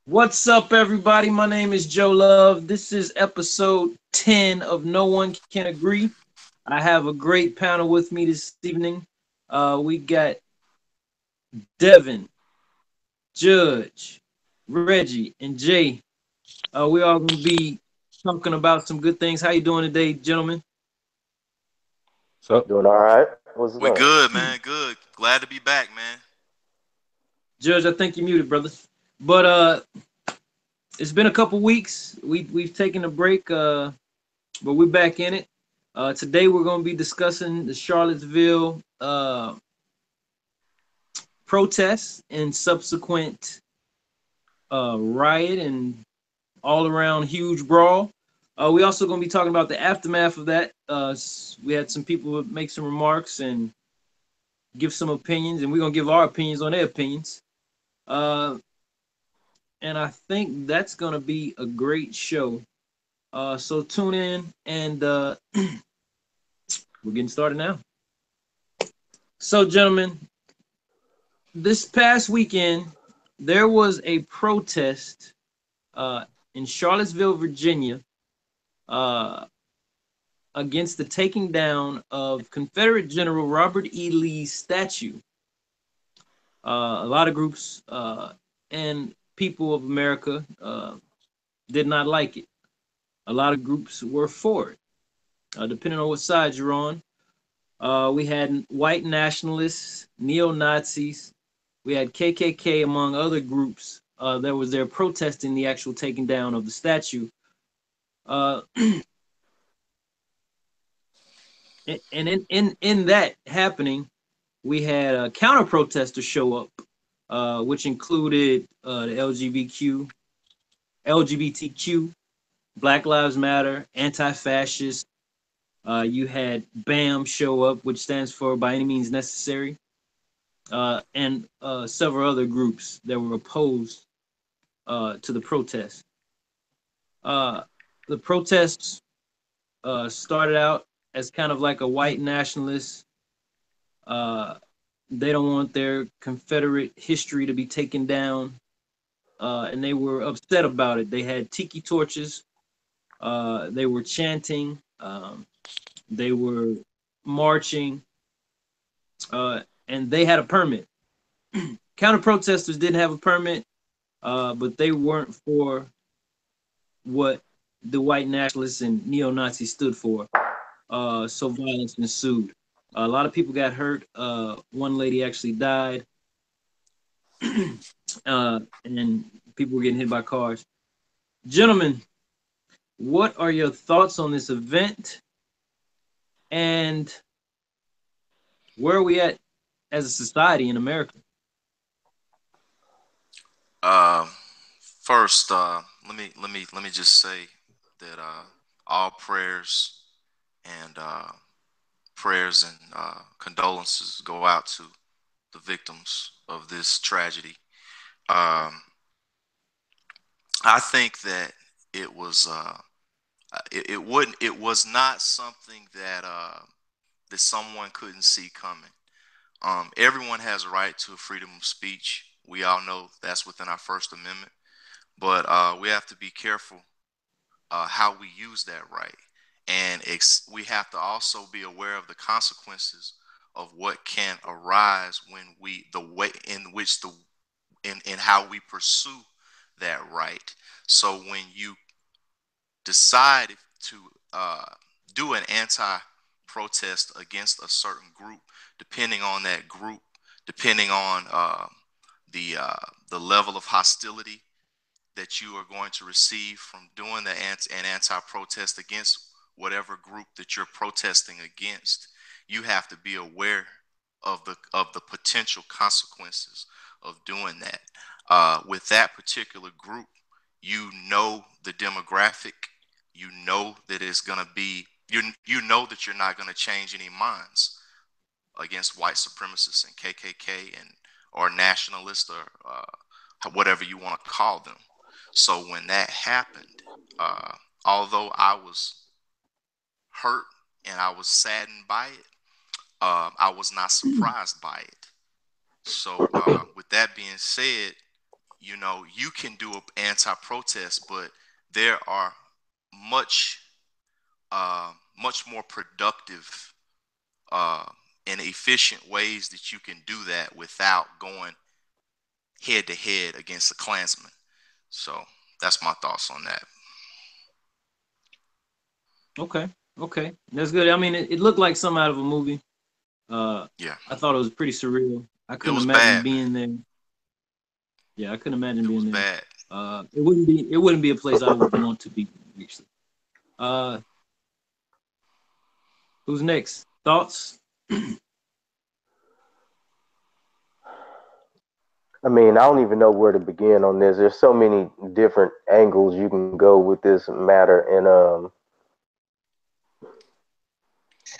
What's up, everybody? My name is Joe Love. This is episode 10 of No One Can Agree. I have a great panel with me this evening. We got Devin, Judge, Reggie, and Jay. We all gonna be talking about some good things. How you doing today, gentlemen? So, Doing all right. What's We up? good, man. Good. Glad to be back, man. Judge, I think you muted, brother. But it's been a couple weeks. We've taken a break, but we're back in it. Today we're gonna be discussing the Charlottesville protests and subsequent riot and all around huge brawl. We also going to be talking about the aftermath of that. We had some people make some remarks and give some opinions, and we're going to give our opinions on their opinions. Uh, and I think that's going to be a great show. So tune in, and we're getting started now. So, gentlemen, this past weekend, there was a protest in Charlottesville, Virginia, uh, against the taking down of Confederate General Robert E. Lee's statue. A lot of groups and people of America did not like it. A lot of groups were for it, depending on what side you're on. We had white nationalists, neo Nazis, we had KKK, among other groups that was there protesting the actual taking down of the statue. Uh, and in that happening, we had counter protesters show up, which included the LGBTQ, Black Lives Matter, anti-fascist. You had BAM show up, which stands for By Any Means Necessary, and several other groups that were opposed to the protest. Uh, the protests started out as kind of like a white nationalist. Uh, they don't want their Confederate history to be taken down, and they were upset about it. They had tiki torches. They were chanting. They were marching, and they had a permit. Counter protesters didn't have a permit, but they weren't for what the white nationalists and neo Nazis stood for. So violence ensued. A lot of people got hurt. One lady actually died, and people were getting hit by cars. Gentlemen, what are your thoughts on this event, and where are we at as a society in America? Uh, First, let me just say that all prayers and condolences go out to the victims of this tragedy. Um, I think that it was it wouldn't it was not something that someone couldn't see coming. Everyone has a right to freedom of speech. We all know that's within our First Amendment, but we have to be careful how we use that right, and we have to also be aware of the consequences of what can arise when the way in which in how we pursue that right. So when you decide to uh, do an anti-protest against a certain group, depending on that group, depending on the level of hostility that you are going to receive from doing an anti-protest against whatever group that you're protesting against, you have to be aware of the potential consequences of doing that. With that particular group, you know the demographic, you know that it's going to be you know that you're not going to change any minds against white supremacists and KKK and or nationalists or whatever you want to call them. So when that happened, uh, although I was hurt and I was saddened by it, I was not surprised by it. So with that being said, you know, you can do an anti-protest, but there are much, much more productive uh, and efficient ways that you can do that without going head to head against a Klansman. So that's my thoughts on that. Okay, okay, that's good. I mean, it looked like some out of a movie. Yeah, I thought it was pretty surreal. I it couldn't was imagine bad, man. being there. Yeah, I couldn't imagine It being was there. bad. It wouldn't be a place I would want to be, actually. Uh, who's next? Thoughts? I mean, I don't even know where to begin on this. There's so many different angles you can go with this matter, and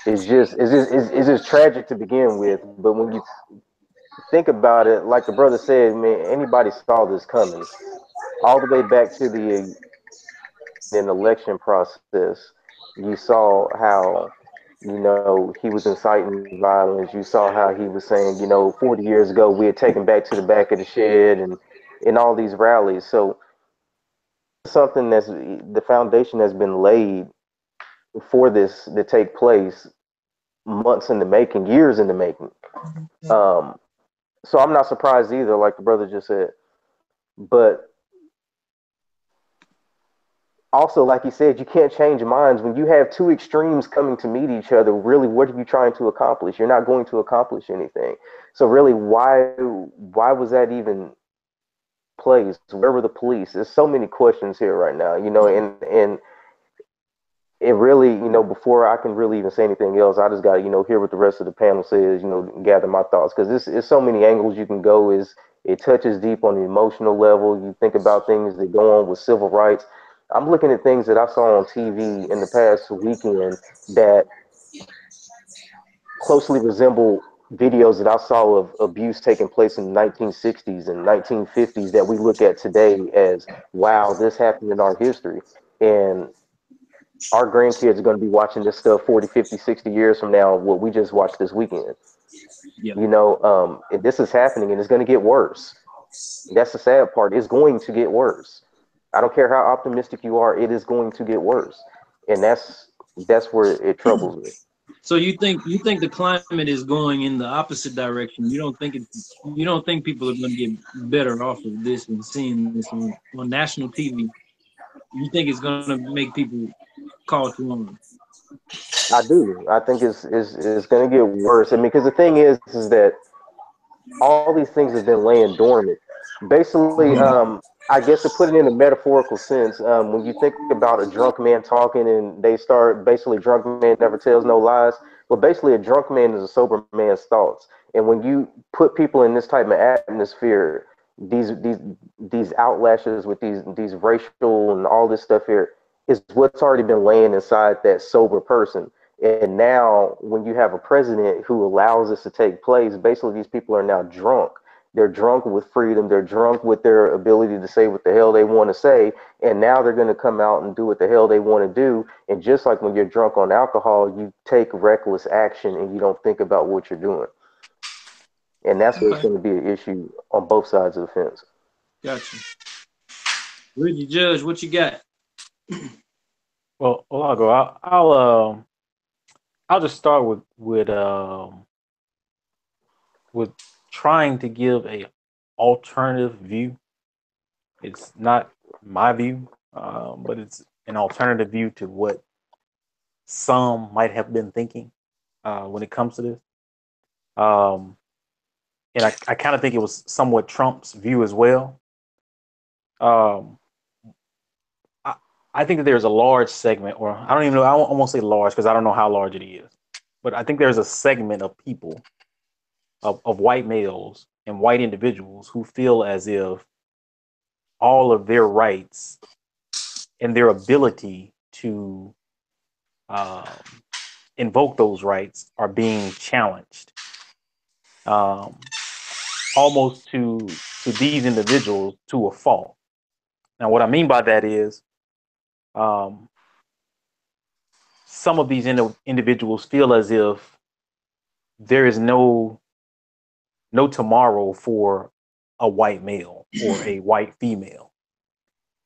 it's just tragic to begin with. But when you think about it, like the brother said, man, anybody saw this coming all the way back to the an election process. You saw how, he was inciting violence. You saw how he was saying, 40 years ago we had taken back to the back of the shed and in all these rallies. So something that's the foundation has been laid for this to take place months in the making, years in the making. Um, so I'm not surprised either, like the brother just said. But also, like you said, you can't change minds when you have two extremes coming to meet each other. Really, what are you trying to accomplish? You're not going to accomplish anything. So really, why was that even placed? Where were the police? There's so many questions here right now, and it really, before I can really even say anything else, I just got to, hear what the rest of the panel says, gather my thoughts, because there's so many angles you can go. Is it touches deep on the emotional level. You think about things that go on with civil rights. I'm looking at things that I saw on TV in the past weekend that closely resemble videos that I saw of abuse taking place in the 1960s and 1950s that we look at today as, wow, this happened in our history. And our grandkids are going to be watching this stuff 40, 50, 60 years from now, what we just watched this weekend. Yeah. And this is happening and it's going to get worse. That's the sad part. It's going to get worse. I don't care how optimistic you are, it is going to get worse. And that's where it troubles me. So you think the climate is going in the opposite direction? You don't think people are going to get better off of this and seeing this on national TV? You think it's going to make people call to arms? I do. I think it's going to get worse. I mean, because the thing is that all these things have been laying dormant. Basically, I guess to put it in a metaphorical sense, when you think about a drunk man talking and they start basically, drunk man never tells no lies. Well, basically, a drunk man is a sober man's thoughts. And when you put people in this type of atmosphere, these outlashes with these racial and all this stuff here is what's already been laying inside that sober person. And now, when you have a president who allows this to take place, basically these people are now drunk. They're drunk with freedom. They're drunk with their ability to say what the hell they want to say. And now they're going to come out and do what the hell they want to do. And just like when you're drunk on alcohol, you take reckless action and you don't think about what you're doing. And that's where it's Okay, going to be an issue on both sides of the fence. gotcha. Reggie Judge, what you got? Well, I'll go. I'll just start with trying to give a alternative view. It's not my view, but it's an alternative view to what some might have been thinking when it comes to this. Um, and I kind of think it was somewhat Trump's view as well. Um, I, I think that there's a large segment, or I don't even know, I won't say large because I don't know how large it is, but I think there's a segment of people, of white males and white individuals who feel as if all of their rights and their ability to um, invoke those rights are being challenged, um, almost to these individuals to a fault. Now, what I mean by that is um, some of these individuals feel as if there is no tomorrow for a white male. or a white female.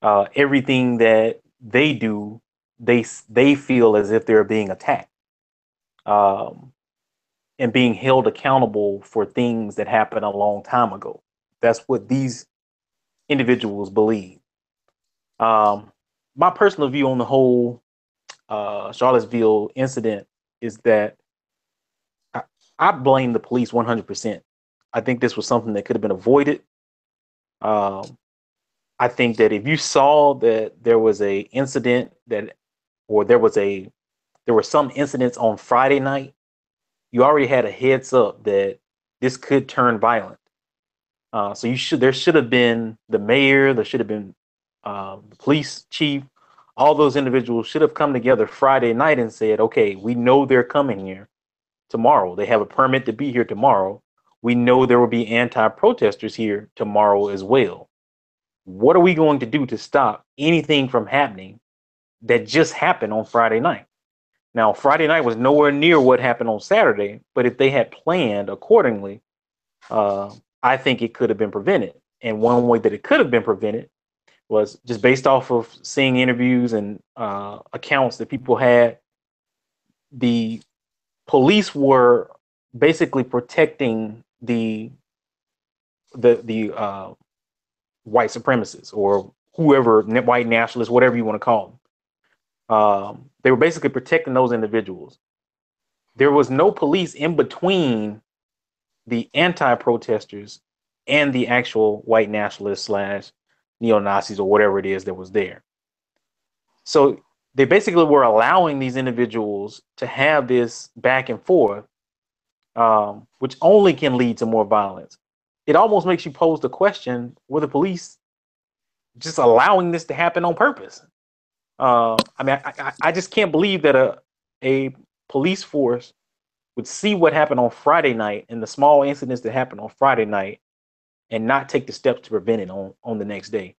Everything that they do, they feel as if they're being attacked, and being held accountable for things that happened a long time ago. That's what these individuals believe. My personal view on the whole Charlottesville incident is that I blame the police 100%. I think this was something that could have been avoided. I think that if you saw that there was a incident or there were some incidents on Friday night, you already had a heads up that this could turn violent. So there should have been the mayor, there should have been the police chief, all those individuals should have come together Friday night and said, okay, we know they're coming here tomorrow. They have a permit to be here tomorrow. We know there will be anti-protesters here tomorrow as well. What are we going to do to stop anything from happening that just happened on Friday night? Now, Friday night was nowhere near what happened on Saturday, but if they had planned accordingly, I think it could have been prevented. And one way that it could have been prevented was just based off of seeing interviews and accounts that people had. The police were basically protecting the white supremacists or whoever, white nationalists, whatever you want to call them. They were basically protecting those individuals. There was no police in between the anti-protesters and the actual white nationalists / neo-Nazis or whatever it is that was there. So they basically were allowing these individuals to have this back and forth, which only can lead to more violence. It almost makes you pose the question, were the police just allowing this to happen on purpose? I just can't believe that a police force would see what happened on Friday night and the small incidents that happened on Friday night and not take the steps to prevent it on the next day.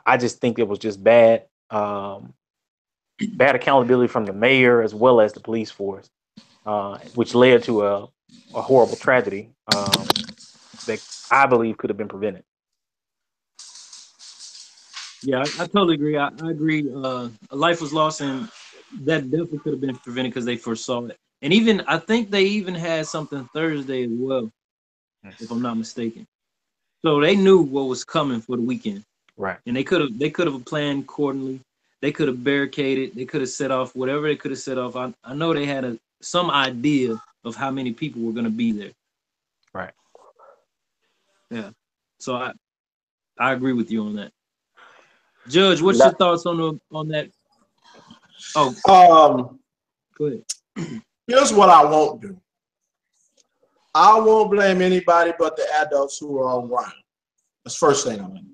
I just think it was just bad accountability from the mayor as well as the police force, which led to a horrible tragedy that I believe could have been prevented. Yeah, I totally agree. I agree. A life was lost, and that definitely could have been prevented because they foresaw it. And even I think they even had something Thursday as well, if I'm not mistaken. So they knew what was coming for the weekend, right? And they could have planned accordingly. They could have barricaded. They could have set off whatever they could have set off. I know they had some idea of how many people were going to be there. Right. Yeah. So I agree with you on that. Judge, what's your thoughts on that? Oh, go ahead. Here's what I won't do. I won't blame anybody but the adults who are around. That's the first thing I'm going to do.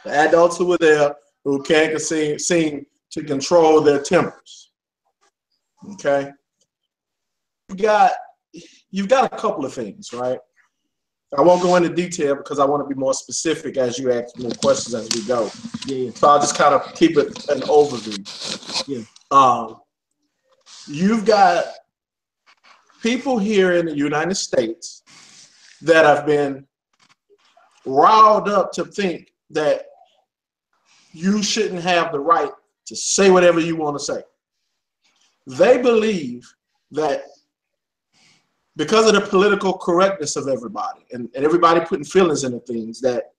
The adults who were there who can't seem to control their tempers. Okay? You've got a couple of things, right? I won't go into detail because I want to be more specific as you ask more questions as we go. Yeah. So I'll just kind of keep it an overview. Yeah. You've got people here in the United States that have been riled up to think that you shouldn't have the right to say whatever you want to say. They believe that because of the political correctness of everybody and everybody putting feelings into things, that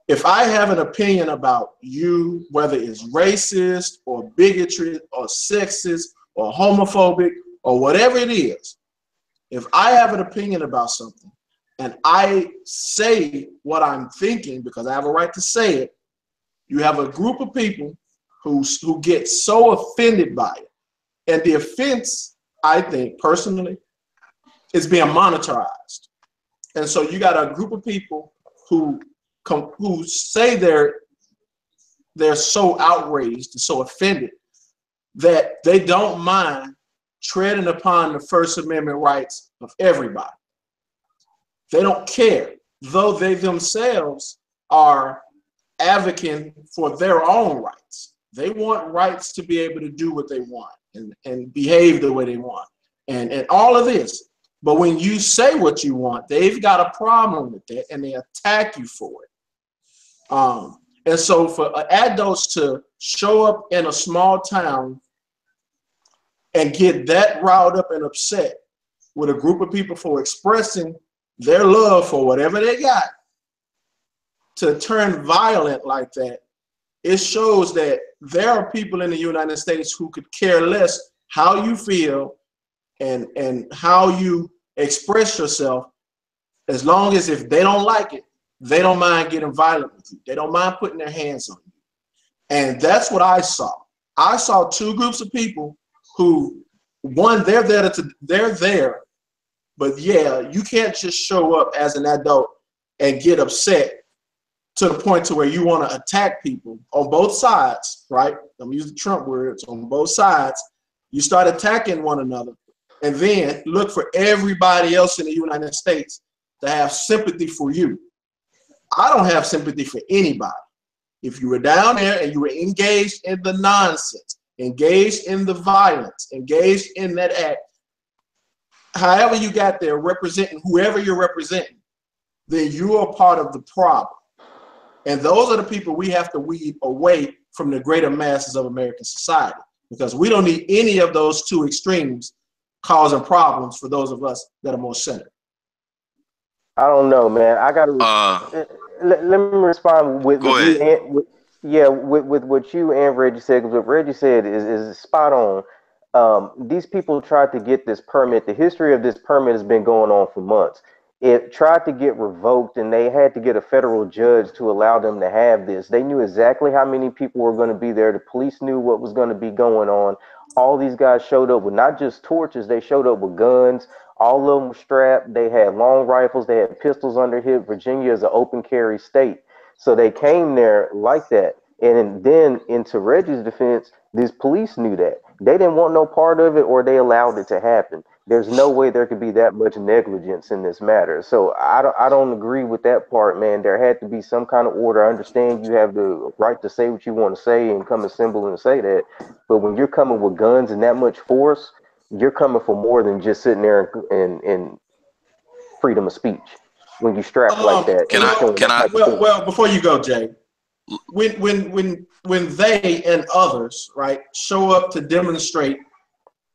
if I have an opinion about you, whether it's racist or bigotry or sexist or homophobic or whatever it is, if I have an opinion about something and I say what I'm thinking because I have a right to say it, you have a group of people who get so offended by it. And the offense, I think, personally, is being monetized. And so you got a group of people who say they're so outraged and so offended that they don't mind treading upon the First Amendment rights of everybody. They don't care, though they themselves are advocating for their own rights. They want rights to be able to do what they want and behave the way they want and all of this. But when you say what you want, they've got a problem with that and they attack you for it. And so for adults to show up in a small town and get that riled up and upset with a group of people for expressing their love for whatever they got, to turn violent like that, it shows that there are people in the United States who could care less how you feel and how you express yourself, as long as if they don't like it, they don't mind getting violent with you. They don't mind putting their hands on you. And that's what I saw. I saw two groups of people who, one, they're there, but yeah, you can't just show up as an adult and get upset to the point to where you want to attack people on both sides, right? I'm using the Trump words, on both sides. You start attacking one another and then look for everybody else in the United States to have sympathy for you. I don't have sympathy for anybody. If you were down there and you were engaged in the nonsense, engaged in the violence, engaged in that act, however you got there, representing whoever you're representing, then you are part of the problem. And those are the people we have to weed away from the greater masses of American society, because we don't need any of those two extremes causing problems for those of us that are more centered. I don't know, man. I gotta let me respond with you and with what you and Reggie said, because what Reggie said is spot on. These people tried to get this permit. The history of this permit has been going on for months. It tried to get revoked, and they had to get a federal judge to allow them to have this. They knew exactly how many people were going to be there. The police knew what was going to be going on. All these guys showed up with not just torches, they showed up with guns. All of them were strapped. They had long rifles. They had pistols under hip. Virginia is an open carry state. So they came there like that. And then, into Reggie's defense, these police knew that. They didn't want no part of it, or they allowed it to happen. There's no way there could be that much negligence in this matter. So I don't agree with that part, man. There had to be some kind of order. I understand you have the right to say what you want to say and come assemble and say that. But when you're coming with guns and that much force, you're coming for more than just sitting there and freedom of speech. When you strap like that. Well, before you go, Jay, when they and others, right, show up to demonstrate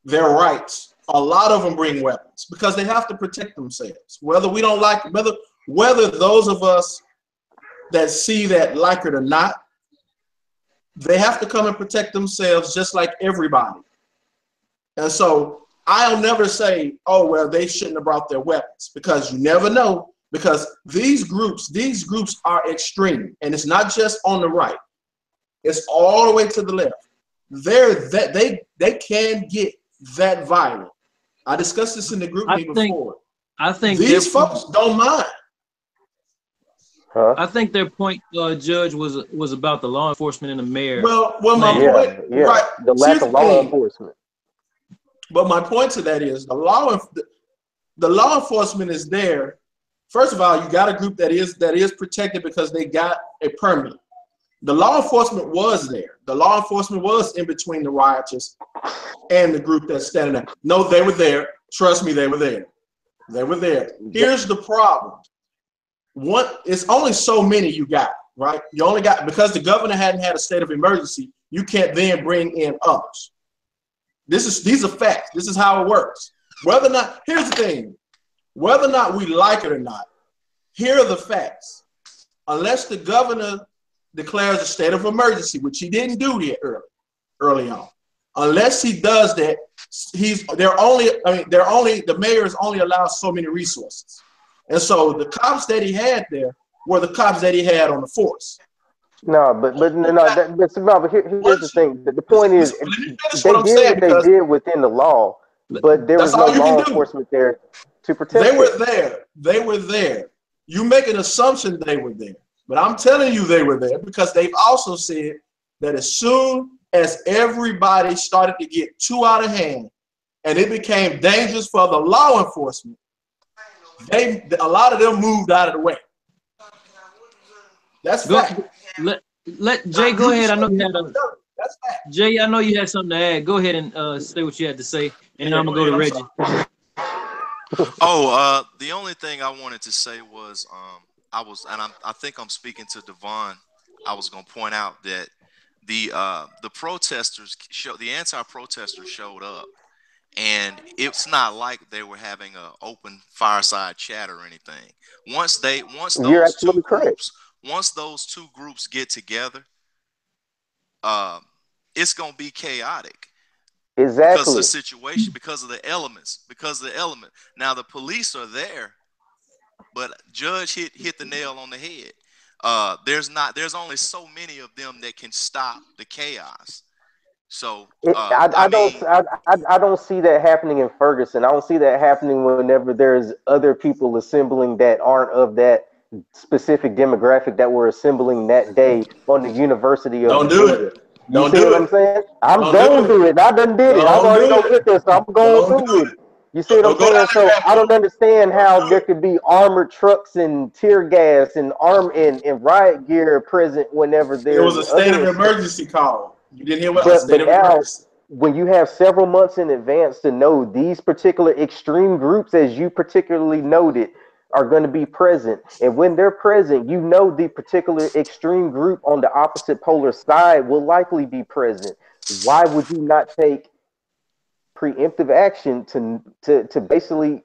their rights, a lot of them bring weapons because they have to protect themselves. Whether we don't like it, whether those of us that see that like it or not, they have to come and protect themselves just like everybody. And so I'll never say, oh, well, they shouldn't have brought their weapons, because you never know, because these groups are extreme, and it's not just on the right. It's all the way to the left. They can get that violent. I discussed this in the group meeting before. I think these folks don't mind. Huh? I think their point, Judge, was about the law enforcement and the mayor. Well, my point, right? The lack of law enforcement. But my point to that is the law enforcement is there. First of all, you got a group that is protected because they got a permit. The law enforcement was there. The law enforcement was in between the rioters and the group that's standing there. No, they were there. Trust me, they were there. They were there. Here's the problem. It's only so many you got, right? You only got, because the governor hadn't had a state of emergency, you can't then bring in others. These are facts. This is how it works. Whether or not, here's the thing, whether or not we like it or not, here are the facts. Unless the governor declares a state of emergency, which he didn't do here early on. Unless he does that, the mayor is only allowed so many resources. And so the cops that he had there were the cops that he had on the force. No, but here's the thing. The point is, they did what they did within the law, but there was no law enforcement there to protect them. They were there. You make an assumption they were there. But I'm telling you they were there because they've also said that as soon as everybody started to get too out of hand and it became dangerous for the law enforcement, a lot of them moved out of the way. That's fact. Let Jay go ahead. I know you had something to add. Go ahead and say what you had to say, and then I'm gonna go to Reggie. The only thing I wanted to say was I think I'm speaking to Devon. I was going to point out that the anti-protesters showed up, and it's not like they were having an open fireside chat or anything. Once You're absolutely correct. once those two groups get together, it's gonna be chaotic. Exactly. Because of the situation, because of the elements. Now the police are there, but Judge hit the nail on the head. There's only so many of them that can stop the chaos. So I don't see that happening in Ferguson. I don't see that happening whenever there's other people assembling that aren't of that specific demographic that were assembling that day on the University of Virginia. You see what I'm saying? I'm going to do it. I done did it. I've already gonna get this, so I'm going through it. You see what I'm saying? So I don't understand how there could be armored trucks and tear gas and riot gear present whenever there was a state of emergency call. You didn't hear what I said. But now, when you have several months in advance to know these particular extreme groups, as you particularly noted, are going to be present, and when they're present, you know the particular extreme group on the opposite polar side will likely be present. Why would you not take preemptive action to basically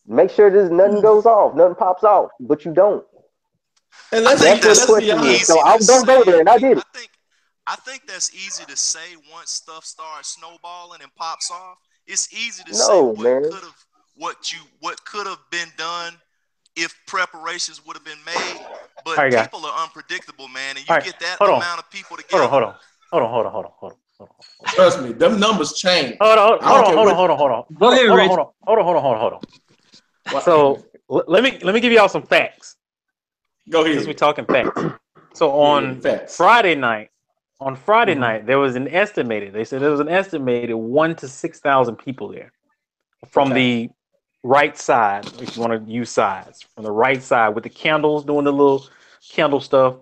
make sure there's nothing goes off, nothing pops off, but you don't? And that's the question. So I don't go there, and I did it. I think that's easy to say once stuff starts snowballing and pops off. It's easy to say what could have been done if preparations would have been made. But people are unpredictable, man, and you get that amount of people together. Hold on. Trust me, them numbers change. Hold on. Go ahead, Rich. Hold on. So let me give y'all some facts. Go ahead. Since we're talking facts. So on Friday night, there was an estimated. They said there was an estimated 1,000 to 6,000 people there from the right side, if you want to use sides, from the right side with the candles doing the little candle stuff.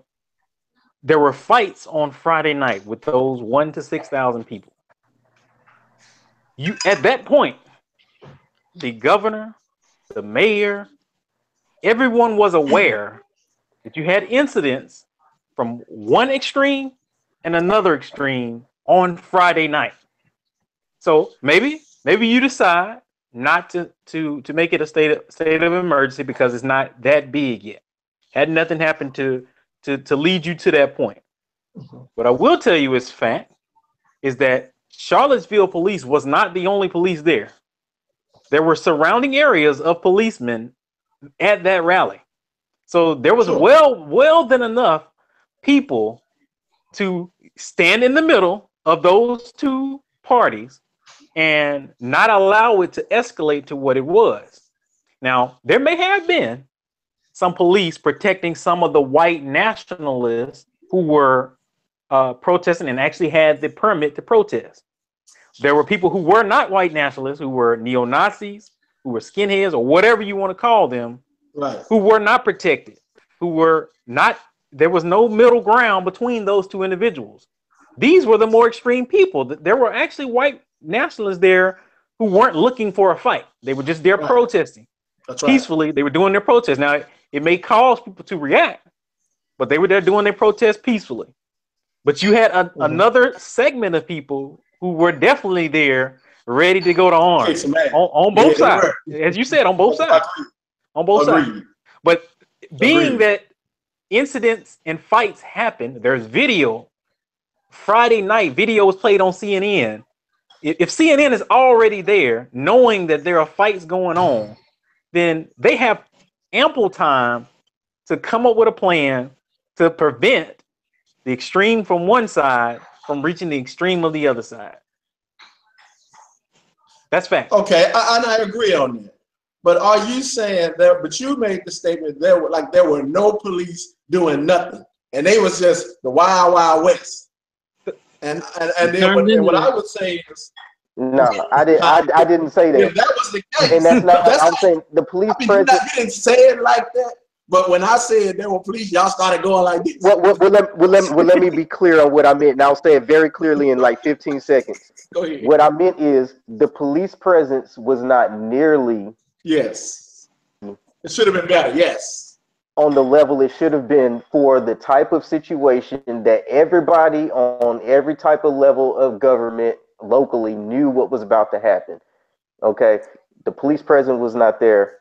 There were fights on Friday night with those 1,000 to 6,000 people. At that point, the governor, the mayor, everyone was aware that you had incidents from one extreme and another extreme on Friday night. So maybe you decide not to make it a state of emergency because it's not that big yet. Had nothing happened to lead you to that point. What I will tell you is fact is that Charlottesville police was not the only police there. There were surrounding areas of policemen at that rally. So there was well than enough people to stand in the middle of those two parties and not allow it to escalate to what it was. Now, there may have been some police protecting some of the white nationalists who were protesting and actually had the permit to protest. There were people who were not white nationalists, who were neo-Nazis, who were skinheads, or whatever you want to call them, who were not protected, who were not, there was no middle ground between those two individuals. These were the more extreme people. There were actually white nationalists there who weren't looking for a fight. They were just there protesting peacefully. They were doing their protest. Now, it may cause people to react, but they were there doing their protest peacefully. But you had another segment of people who were definitely there ready to go to arms on both sides. As you said, on both sides. On both sides. But being that incidents and fights happen, there's video. Friday night, video was played on CNN. If CNN is already there, knowing that there are fights going on, then they have ample time to come up with a plan to prevent the extreme from one side from reaching the extreme of the other side. That's fact. Okay, I agree on that. But are you saying that? But you made the statement there were no police doing nothing, and they was just the wild, wild west. And then what I would say is, no, I didn't say that. If that was the case, and that's not. I'm saying the police presence. You didn't say it like that. But when I said there were police, y'all started going like this. Well, let me be clear on what I meant, and I'll say it very clearly in like 15 seconds. Go ahead. What I meant is the police presence was not nearly. Yes. It should have been better. Yes. on the level it should have been for the type of situation that everybody on every type of level of government locally knew what was about to happen. Okay, the police presence was not there,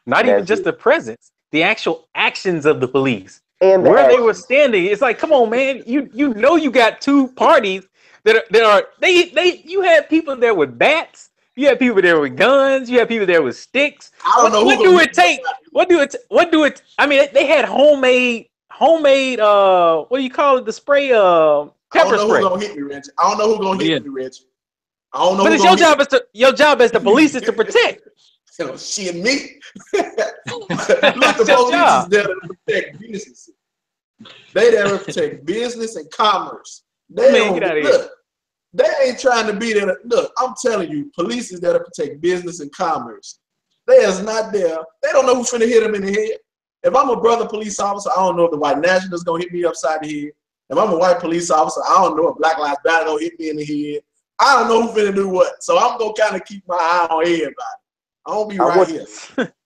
Not and even that's just it. the presence, the actual actions of the police, And the where they were actions. standing. It's like, come on, man. You know you got two parties that are they you had people there with bats. You had people there with guns. You had people there with sticks. I don't know who What gonna do hit it me take? What do it? I mean, they had homemade what do you call it? The spray I don't pepper know who spray. gonna hit me, Rich. I don't know who gonna Yeah. hit me, Rich. I don't know But who it's gonna hit me. your job as the police is to protect. So, shit, me. Look, That's the your police is job. there to protect business. They there to protect business and commerce. They Man, don't get out of here. look. They ain't trying to be there. Look, I'm telling you, police is there to protect business and commerce. They is not there. They don't know who's finna hit them in the head. If I'm a brother police officer, I don't know if the white national's gonna hit me upside the head. If I'm a white police officer, I don't know if Black Lives Matter gonna hit me in the head. I don't know who finna do what. So I'm gonna kind of keep my eye on everybody. I'm gonna be I right want here.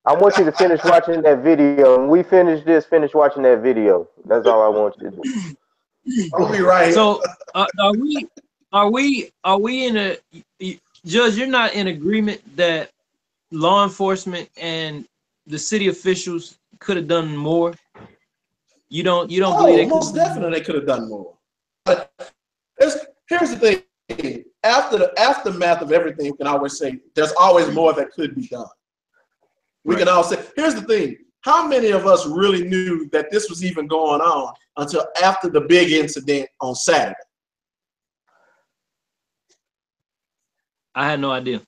I want you to finish watching that video. When we finish this, finish watching that video. That's all I want you to do. I'm gonna be right here. So are we in a Judge? You're not in agreement that law enforcement and the city officials could have done more. You don't believe they could Most definitely they could have done more. But here's the thing. After the aftermath of everything, we can always say there's always more that could be done. We can all say, here's the thing. How many of us really knew that this was even going on until after the big incident on Saturday? I had no idea.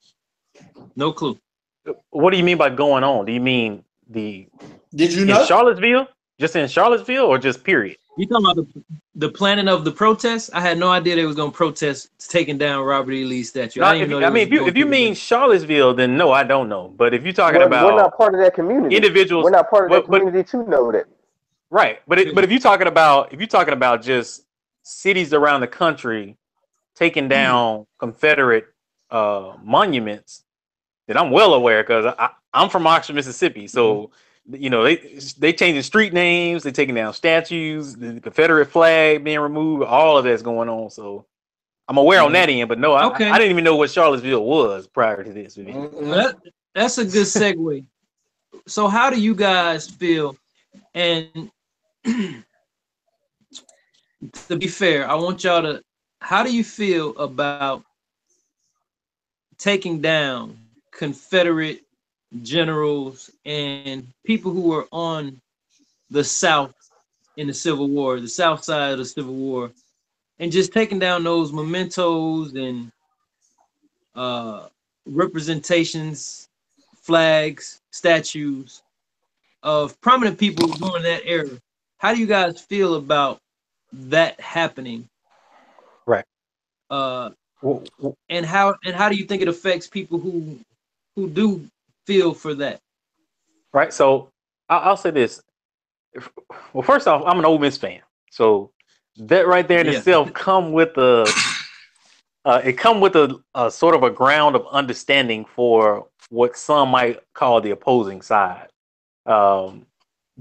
No clue. What do you mean by going on? Do you mean Did you in know? Charlottesville? Just in Charlottesville or just period? You talking about the planning of the protest? I had no idea they was gonna protest taking down Robert E. Lee statue. I No, didn't even know they was if you going mean Charlottesville, then no, I don't know. But if you're talking We're not about part of that community. individuals, We're not part of that but community to know that. right, but if you're talking about just cities around the country taking down Confederate monuments, then I'm well aware because I'm from Oxford, Mississippi. So you know they changing street names, they taking down statues, the Confederate flag being removed, all of that's going on. So I'm aware on that end, but no, Okay. I didn't even know what Charlottesville was prior to this. That's a good segue. So how do you guys feel? And to be fair, I want y'all to. How do you feel about taking down Confederate generals and people who were on the South in the Civil War, the South side of the Civil War, and just taking down those mementos and representations, flags, statues of prominent people during that era? How do you guys feel about that happening? Right. And how do you think it affects people who do feel for that? Right. So I'll say this. Well, first off, I'm an Ole Miss fan, so that right there in itself come with a sort of a ground of understanding for what some might call the opposing side.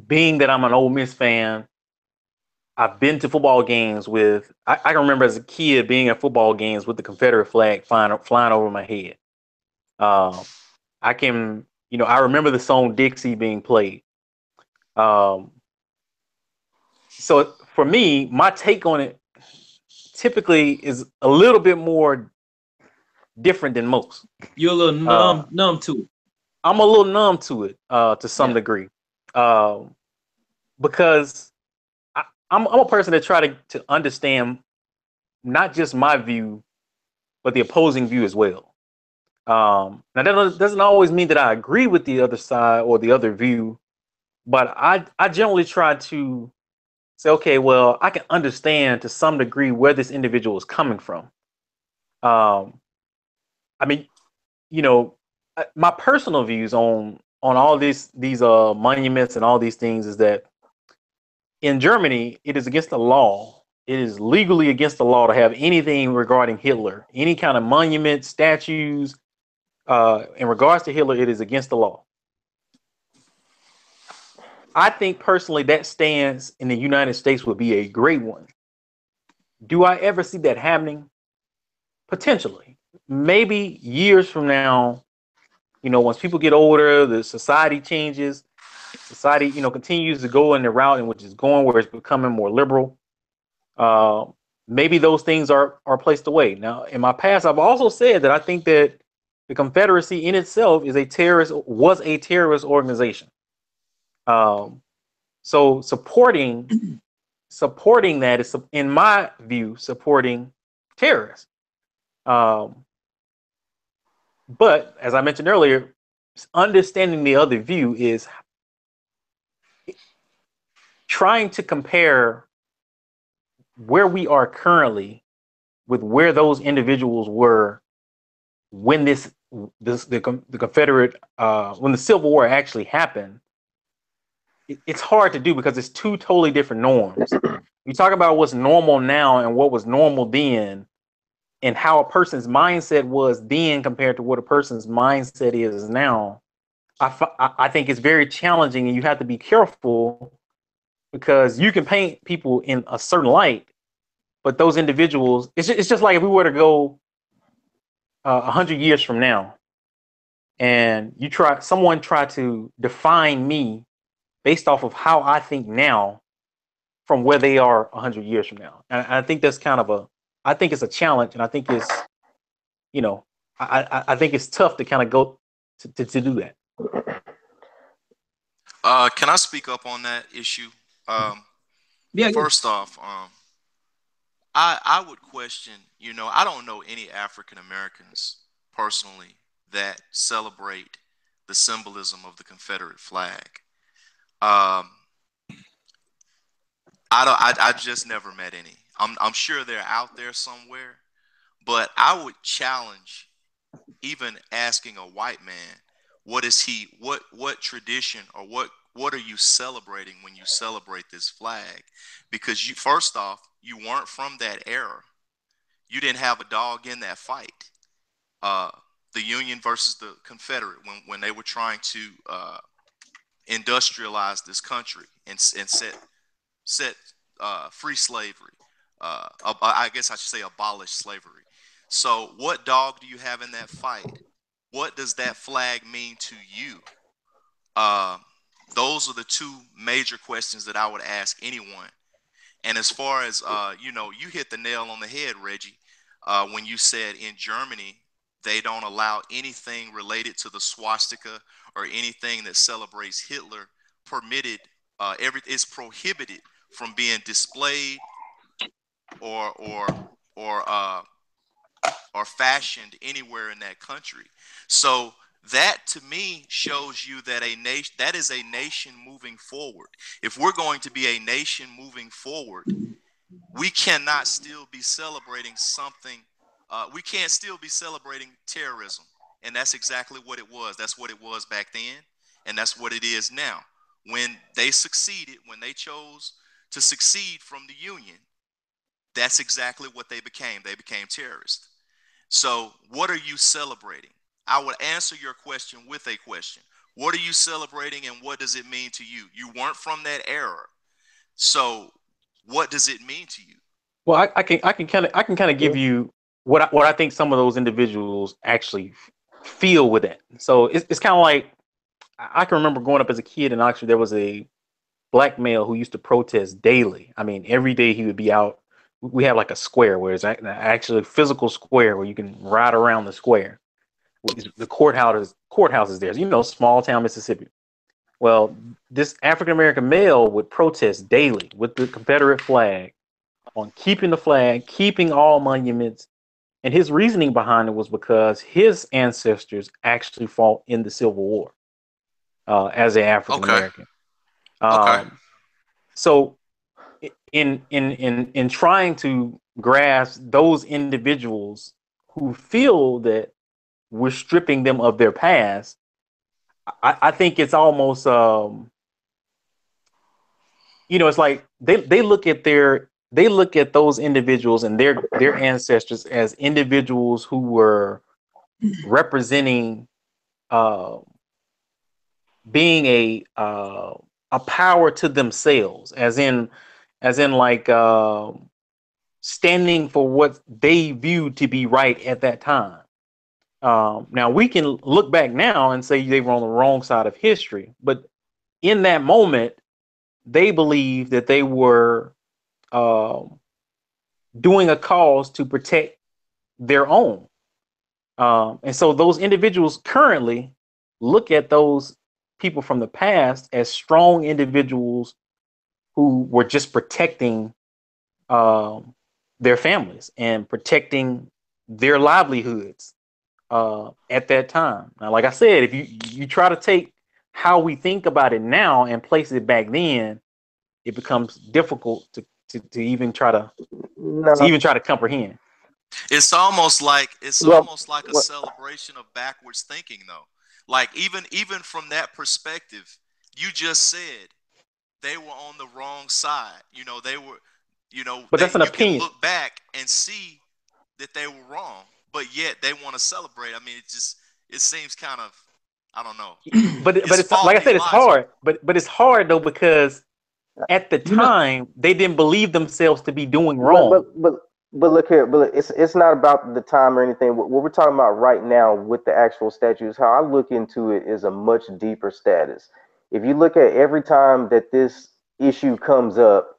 Being that I'm an Ole Miss fan, I've been to football games with. I can remember as a kid being at football games with the Confederate flag flying over my head. I can, I remember the song Dixie being played. So for me, my take on it typically is a little bit more different than most. You're a little numb to it. I'm a little numb to it to some degree because I'm a person that try to understand not just my view, but the opposing view as well. Now that doesn't always mean that I agree with the other side or the other view, but I generally try to say, okay, well, I can understand to some degree where this individual is coming from. I mean, my personal views on all these monuments and all these things is that in Germany, it is against the law. It is legally against the law to have anything regarding Hitler, any kind of monument, statues. In regards to Hitler, it is against the law. I think personally that stance in the United States would be a great one. Do I ever see that happening? Potentially. Maybe years from now, once people get older, the society changes, society, continues to go in the route in which it's going, where it's becoming more liberal. Maybe those things are placed away. Now, in my past, I've also said that I think that the Confederacy in itself was a terrorist organization. So supporting that is, in my view, supporting terrorists. But as I mentioned earlier, understanding the other view is trying to compare where we are currently with where those individuals were when the Confederate when the Civil War actually happened. It's hard to do because it's two totally different norms. You talk about what's normal now and what was normal then, and how a person's mindset was then compared to what a person's mindset is now. I think it's very challenging, and you have to be careful because you can paint people in a certain light, but those individuals, it's just like if we were to go 100 years from now, and someone try to define me based off of how I think now from where they are 100 years from now. And I think that's I think it's a challenge, and I think it's, I think it's tough to kind of go to do that. Can I speak up on that issue? Yeah. First off, I would question, I don't know any African Americans personally that celebrate the symbolism of the Confederate flag. I just never met any. I'm sure they're out there somewhere, but I would challenge even asking a white man, what tradition or what are you celebrating when you celebrate this flag? Because first off, you weren't from that era. You didn't have a dog in that fight. The Union versus the Confederate, when they were trying to industrialize this country and set free slavery. I guess I should say abolish slavery. So what dog do you have in that fight? What does that flag mean to you? Those are the two major questions that I would ask anyone. And as far as, you hit the nail on the head, Reggie, when you said in Germany, they don't allow anything related to the swastika or anything that celebrates Hitler permitted. It's prohibited from being displayed or fashioned anywhere in that country. So that to me shows you that that is a nation moving forward. If we're going to be a nation moving forward, we cannot still be celebrating something. We can't still be celebrating terrorism. And that's exactly what it was. That's what it was back then. And that's what it is now. When they succeeded, when they chose to succeed from the Union, that's exactly what they became. They became terrorists. So what are you celebrating? I would answer your question with a question. What are you celebrating and what does it mean to you? You weren't from that era. So what does it mean to you? Well, I can kind of give you what I think some of those individuals actually feel with it. So it's kind of like, I can remember growing up as a kid in Oxford, there was a black male who used to protest daily. I mean, every day he would be out. We have like a square where it's actually a physical square where you can ride around the square. The courthouse is there. Small town Mississippi. Well, this African American male would protest daily with the Confederate flag on keeping the flag, keeping all monuments. And his reasoning behind it was because his ancestors actually fought in the Civil War as an African American. Okay. So in trying to grasp those individuals who feel that we're stripping them of their past, I think it's almost it's like they look at those individuals and their ancestors as individuals who were representing being a a power to themselves, as in like standing for what they viewed to be right at that time. Now we can look back now and say they were on the wrong side of history, but in that moment, they believed that they were doing a cause to protect their own. And so those individuals currently look at those people from the past as strong individuals who were just protecting their families and protecting their livelihoods at that time. Now, like I said, if you try to take how we think about it now and place it back then, it becomes difficult to even try to comprehend. It's almost like a celebration of backwards thinking, though. Like even from that perspective, you just said they were on the wrong side. They were, but that's an opinion. You can look back and see that they were wrong, but yet they want to celebrate. I mean, it seems kind of, I don't know. But it's like I said, it's hard. But it's hard though, because at the time they didn't believe themselves to be doing wrong. But look here, it's not about the time or anything. What we're talking about right now with the actual statues, how I look into it is a much deeper status. If you look at every time that this issue comes up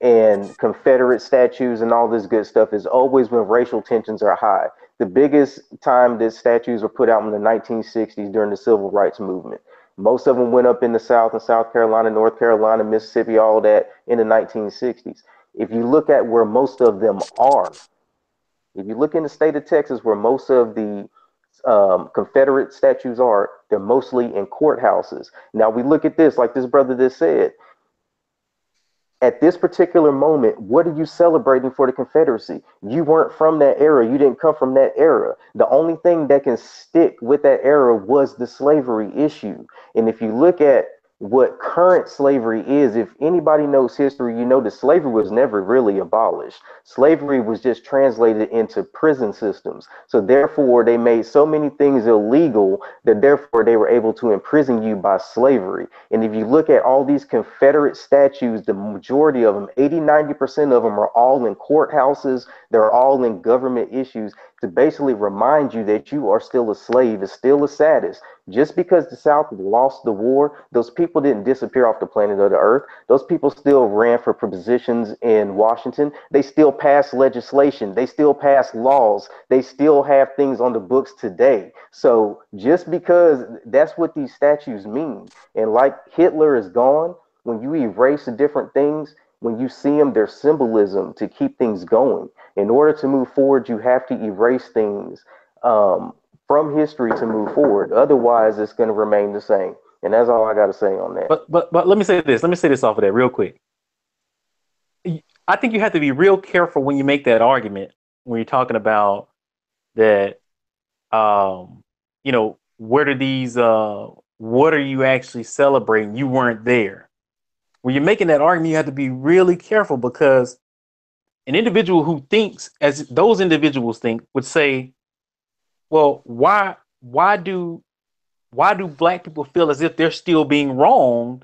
and Confederate statues and all this good stuff, is always when racial tensions are high. The biggest time that statues were put out in the 1960s during the Civil Rights Movement. Most of them went up in the South and South Carolina, North Carolina, Mississippi, all that in the 1960s. If you look at where most of them are, if you look in the state of Texas where most of the Confederate statues are, they're mostly in courthouses. Now we look at this, like this brother just said, at this particular moment, what are you celebrating for the Confederacy? You weren't from that era. You didn't come from that era. The only thing that can stick with that era was the slavery issue. And if you look at what current slavery is, if anybody knows history, you know that slavery was never really abolished. Slavery was just translated into prison systems. So therefore, they made so many things illegal that therefore they were able to imprison you by slavery. And if you look at all these Confederate statues, the majority of them, 80–90% of them are all in courthouses. They're all in government issues to basically remind you that you are still a slave, is still a status. Just because the South lost the war, those people didn't disappear off the planet of the earth. Those people still ran for positions in Washington. They still passed legislation. They still passed laws. They still have things on the books today. So just because that's what these statues mean. And like Hitler is gone, when you erase the different things, when you see them, there's symbolism to keep things going. In order to move forward, you have to erase things from history to move forward. Otherwise, it's going to remain the same. And that's all I got to say on that. But let me say this. Let me say this off of that real quick. I think you have to be real careful when you make that argument, when you're talking about that, where do these, what are you actually celebrating? You weren't there. When you're making that argument, you have to be really careful, because an individual who thinks as those individuals think would say, well, why do black people feel as if they're still being wronged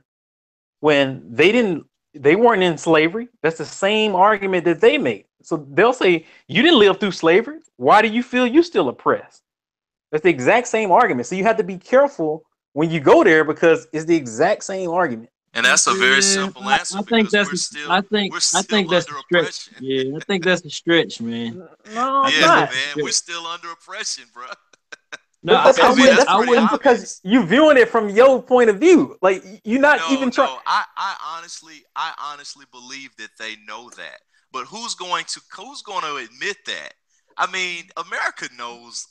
when they weren't in slavery? That's the same argument that they make. So they'll say, you didn't live through slavery. Why do you feel you're still oppressed? That's the exact same argument. So you have to be careful when you go there, because it's the exact same argument. And that's a very simple answer. I think that's a stretch. Yeah, I think that's a stretch, man. No, man, we're still under oppression, bro. No, I wouldn't, because you viewing it from your point of view. Like you're not even trying. No, I honestly believe that they know that. But who's going to admit that? I mean, America knows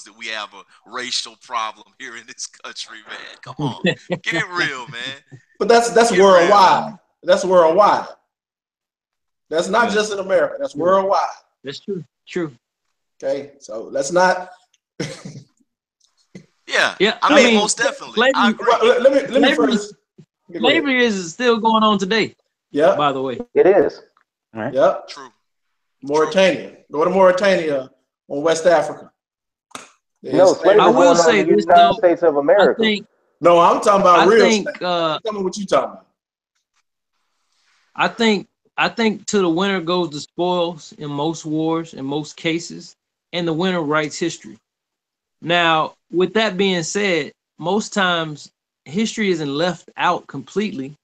that we have a racial problem here in this country, man. Come on, get real, man. But that's worldwide. Real. That's worldwide. That's not just in America. That's worldwide. That's true. True. Okay, so let's not. Yeah. I mean, most definitely. Slavery, I agree. Let me first. Slavery is still going on today. Yeah. By the way, it is. All right. Yep. True. Mauritania. Go to Mauritania on West Africa. No, slavery I will say in the United States of America. No, I'm talking about real think, estate. Tell me what you talking about. I think to the winner goes the spoils in most wars, in most cases, and the winner writes history. Now, with that being said, most times history isn't left out completely.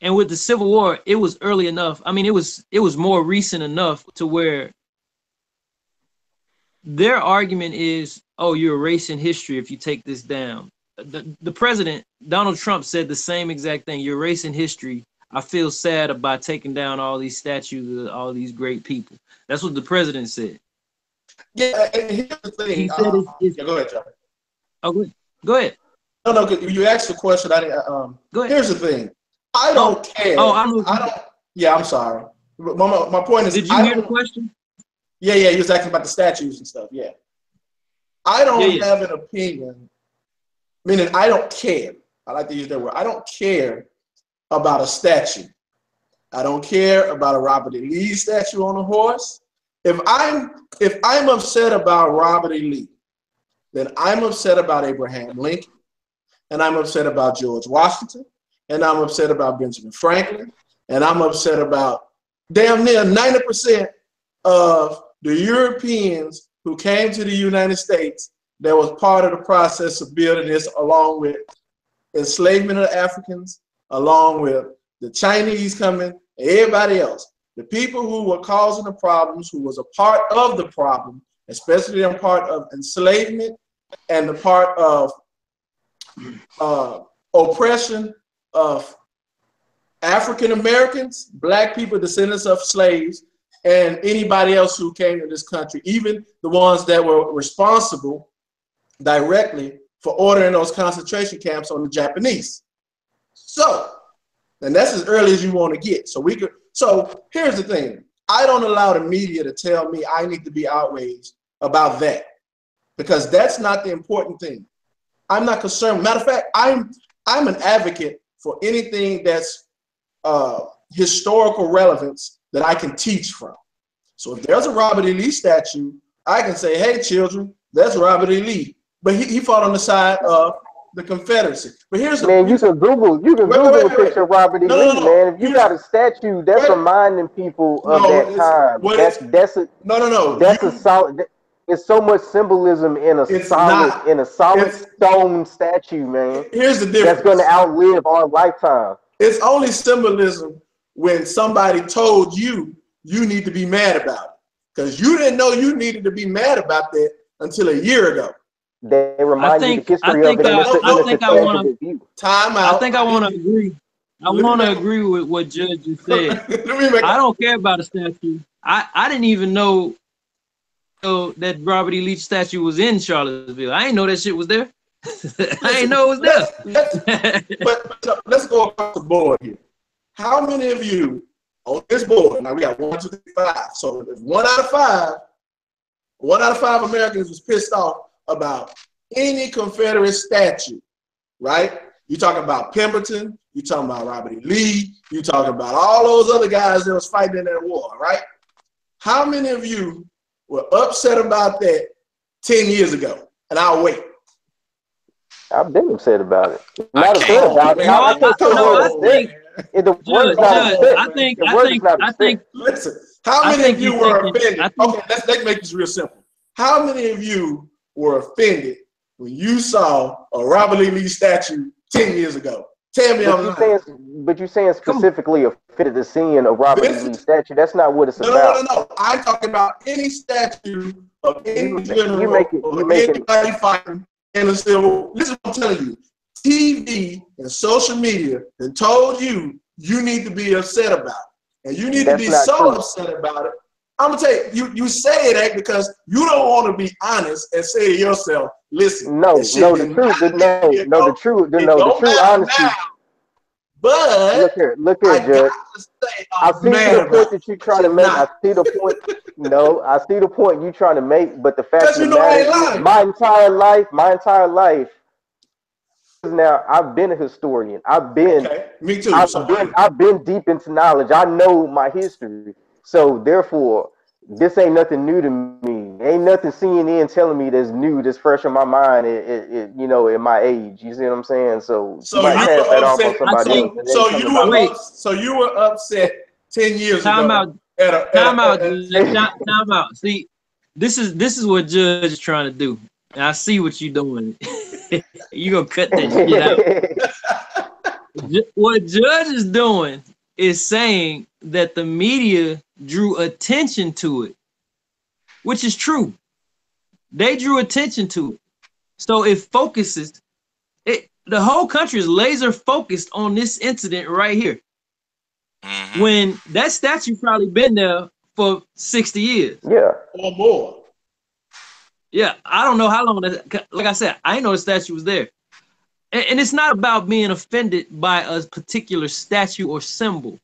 And with the Civil War, it was early enough. I mean, it was more recent enough to where their argument is, oh, you're erasing history if you take this down. The president, Donald Trump, said the same exact thing. You're erasing history. I feel sad about taking down all these statues of all these great people. That's what the president said. Yeah, and here's the thing. He said yeah, go ahead, Charlie. Oh, go ahead. No, you asked the question. I didn't. Go ahead. Here's the thing. I don't care. Oh, I don't. Yeah, I'm sorry. My point is. Did you hear the question? Yeah. He was asking about the statues and stuff. Yeah. I don't have an opinion. Meaning, I don't care. I like to use that word. I don't care about a statue. I don't care about a Robert E. Lee statue on a horse. If I'm upset about Robert E. Lee, then I'm upset about Abraham Lincoln, and I'm upset about George Washington, and I'm upset about Benjamin Franklin, and I'm upset about damn near 90% of the Europeans who came to the United States that was part of the process of building this, along with enslavement of Africans, along with the Chinese coming, and everybody else. The people who were causing the problems, who was a part of the problem, especially in part of enslavement and the part of oppression of African Americans, Black people, descendants of slaves, and anybody else who came to this country, even the ones that were responsible directly for ordering those concentration camps on the Japanese. So, and that's as early as you want to get. So here's the thing. I don't allow the media to tell me I need to be outraged about that, because that's not the important thing. I'm not concerned. Matter of fact, I'm an advocate for anything that's historical relevance that I can teach from. So if there's a Robert E. Lee statue, I can say, hey, children, that's Robert E. Lee. But he fought on the side of the Confederacy. But here's the man, you can Google a picture of Robert E. Lee, man. If you got a statue, that's reminding people of that time. That's a solid. It's so much symbolism in a solid stone statue, man. Here's the difference. That's going to outlive our lifetime. It's only symbolism when somebody told you need to be mad about it, because you didn't know you needed to be mad about that until a year ago. They remind you the history of it. Time out. I think I want to agree. I want to agree with what Judge just said. I don't care about a statue. I didn't even know that Robert E. Lee statue was in Charlottesville. I didn't know that shit was there. I didn't know it was there. But let's go across the board here. How many of you on this board? Now we got 1, 2, 3, 5. So if 1 out of 5 Americans was pissed off about any Confederate statue, right? You talking about Pemberton, you talking about Robert E. Lee, you talking about all those other guys that was fighting in that war, right? How many of you were upset about that 10 years ago? And I'll wait. I've been upset about it. Not upset about it. Listen, how many of you were offended? Okay, let's make this real simple. How many of you were offended when you saw a Robert E. Lee statue 10 years ago? Tell me I'm lying. But you're saying specifically offended to seeing a Robert E. Lee statue. That's not what it's about. No. I'm talking about any statue of any general or anybody fighting in the Civil War. This is what I'm telling you. TV and social media have told you need to be upset about it. And you need to be so upset about it. I'm gonna tell you say it because you don't want to be honest and say to yourself, listen. The true honesty. But look here, Judge. I see the point that you're trying to make. I see the point. I see the point you're trying to make. But the fact of the matter is, my entire life. Now I've been a historian. Me too. I've been deep into knowledge. I know my history. So therefore, this ain't nothing new to me. ain't nothing CNN telling me that's new, that's fresh in my mind. You know, in my age. You see what I'm saying? So you might pass that off on somebody else. So you were upset 10 years Time ago. out. Time out. Time out. See, this is what Judge is trying to do. And I see what you're doing. You gonna cut that shit out. What Judge is doing is saying that the media drew attention to it, which is true. They drew attention to it. So it focuses, the whole country is laser focused on this incident right here. Mm-hmm. When that statue probably been there for 60 years. Yeah. Or more. Yeah, I don't know how long that, like I said, I didn't know the statue was there. And it's not about being offended by a particular statue or symbol.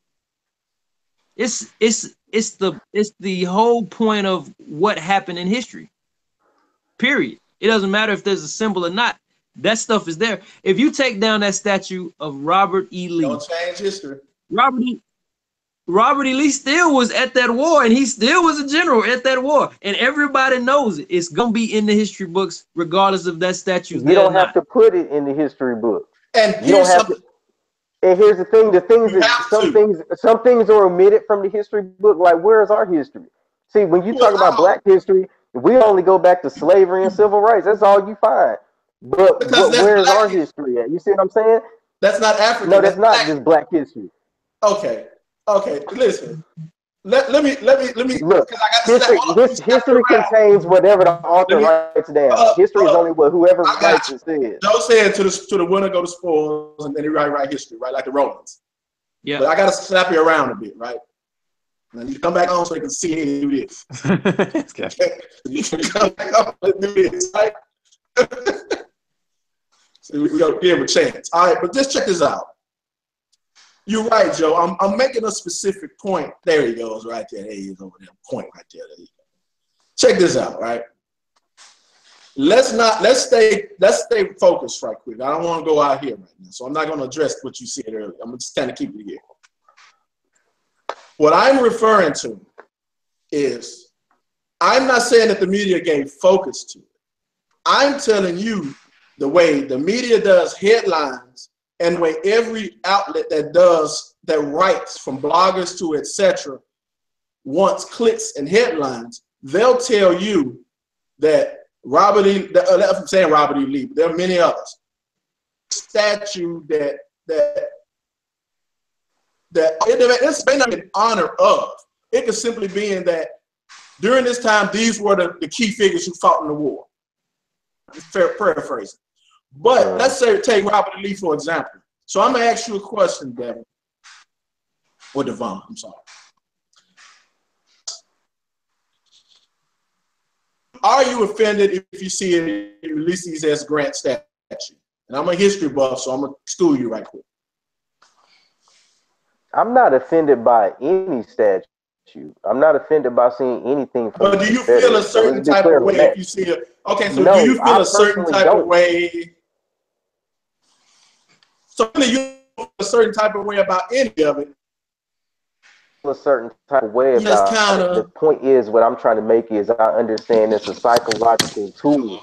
It's the whole point of what happened in history. Period. It doesn't matter if there's a symbol or not. That stuff is there. If you take down that statue of Robert E. Lee, don't change history. Robert E. Lee still was at that war, and he still was a general at that war, and everybody knows it. It's gonna be in the history books, regardless of that statue. You don't have to put it in the history book. And you don't have to. And here's the thing: some things are omitted from the history book. Like, where is our history? See, when you talk about Black history, we only go back to slavery and civil rights. That's all you find. But where is our history at? You see what I'm saying? That's not African. No, that's not just Black history. Okay. Listen. Let me look. History contains whatever the author writes down. History is only what whoever writes it says. Joe said to the winner go to spoils, and then he write history, right, like the Romans. Yeah. But I gotta slap you around a bit, right? Now you come back on so you can see it and do this. You can come back on and do this, right? So we gotta give him a chance. All right, but just check this out. You're right, Joe. I'm making a specific point. There he goes, right there. There he is over there. Point right there. There you go. Check this out, right? Let's stay focused right quick. I don't want to go out here right now, so I'm not going to address what you said earlier. I'm just kind of keep it here. What I'm referring to is, I'm not saying that the media gave focus to it. I'm telling you the way the media does headlines, and way every outlet that writes, from bloggers to etc., wants clicks and headlines, they'll tell you that I'm saying Robert E. Lee, but there are many others. Statue that it may not be in honor of. It could simply be in that during this time, these were the key figures who fought in the war. Fair paraphrasing. But let's say take Robert E. Lee for example. So I'm gonna ask you a question, Devin, or Devon. I'm sorry. Are you offended if you see a Ulysses S. Grant statue? And I'm a history buff, so I'm gonna school you right quick. I'm not offended by any statue. I'm not offended by seeing anything. But do you feel a certain type of way if you see it? Okay, so do you feel a certain type of way? So do you feel a certain type of way about any of it? A certain type of way about it. The point is, what I'm trying to make is, I understand it's a psychological tool.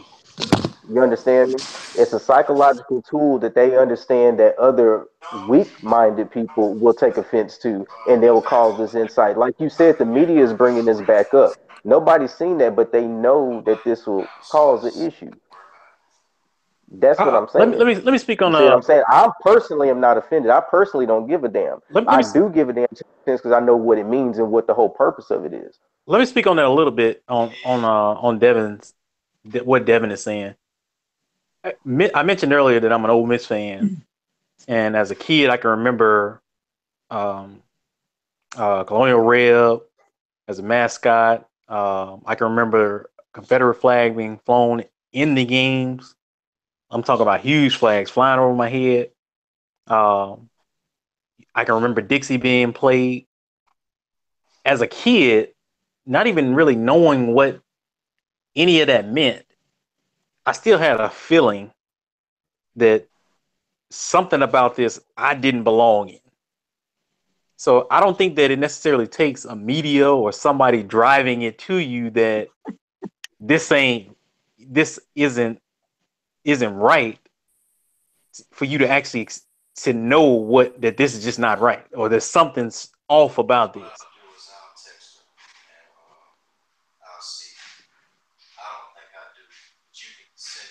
You understand me? It's a psychological tool that they understand that other weak-minded people will take offense to, and they will cause this insight. Like you said, the media is bringing this back up. Nobody's seen that, but they know that this will cause an issue. That's what I'm saying. Let me speak on. I'm saying I personally am not offended. I personally don't give a damn. I do give a damn because I know what it means and what the whole purpose of it is. Let me speak on that a little bit on Devin's what Devin is saying. I mentioned earlier that I'm an Ole Miss fan, and as a kid, I can remember Colonial Red as a mascot. I can remember Confederate flag being flown in the games. I'm talking about huge flags flying over my head. I can remember Dixie being played. As a kid, not even really knowing what any of that meant, I still had a feeling that something about this I didn't belong in. So I don't think that it necessarily takes a media or somebody driving it to you that this isn't right for you to actually to know that this is just not right, or there's something's off about this.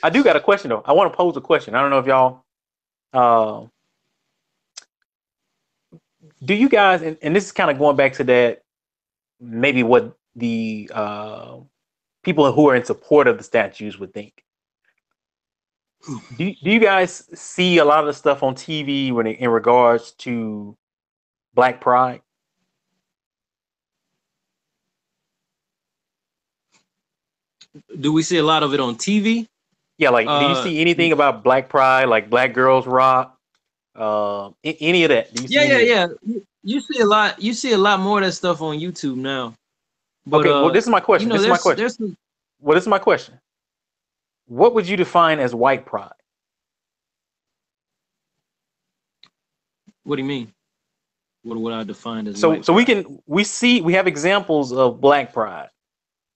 I do got a question though. I want to pose a question. I don't know if y'all do you guys, and this is kind of going back to that, maybe what the people who are in support of the statues would think. Do you guys see a lot of the stuff on TV in regards to Black Pride? Do we see a lot of it on TV? Yeah, like do you see anything about Black Pride, like Black Girls Rock, any of that? Do you see Yeah. You see a lot. You see a lot more of that stuff on YouTube now. But, okay, well, this is my question. This is my question. What would you define as white pride? What do you mean? What would I define as so white so pride? we have examples of Black pride,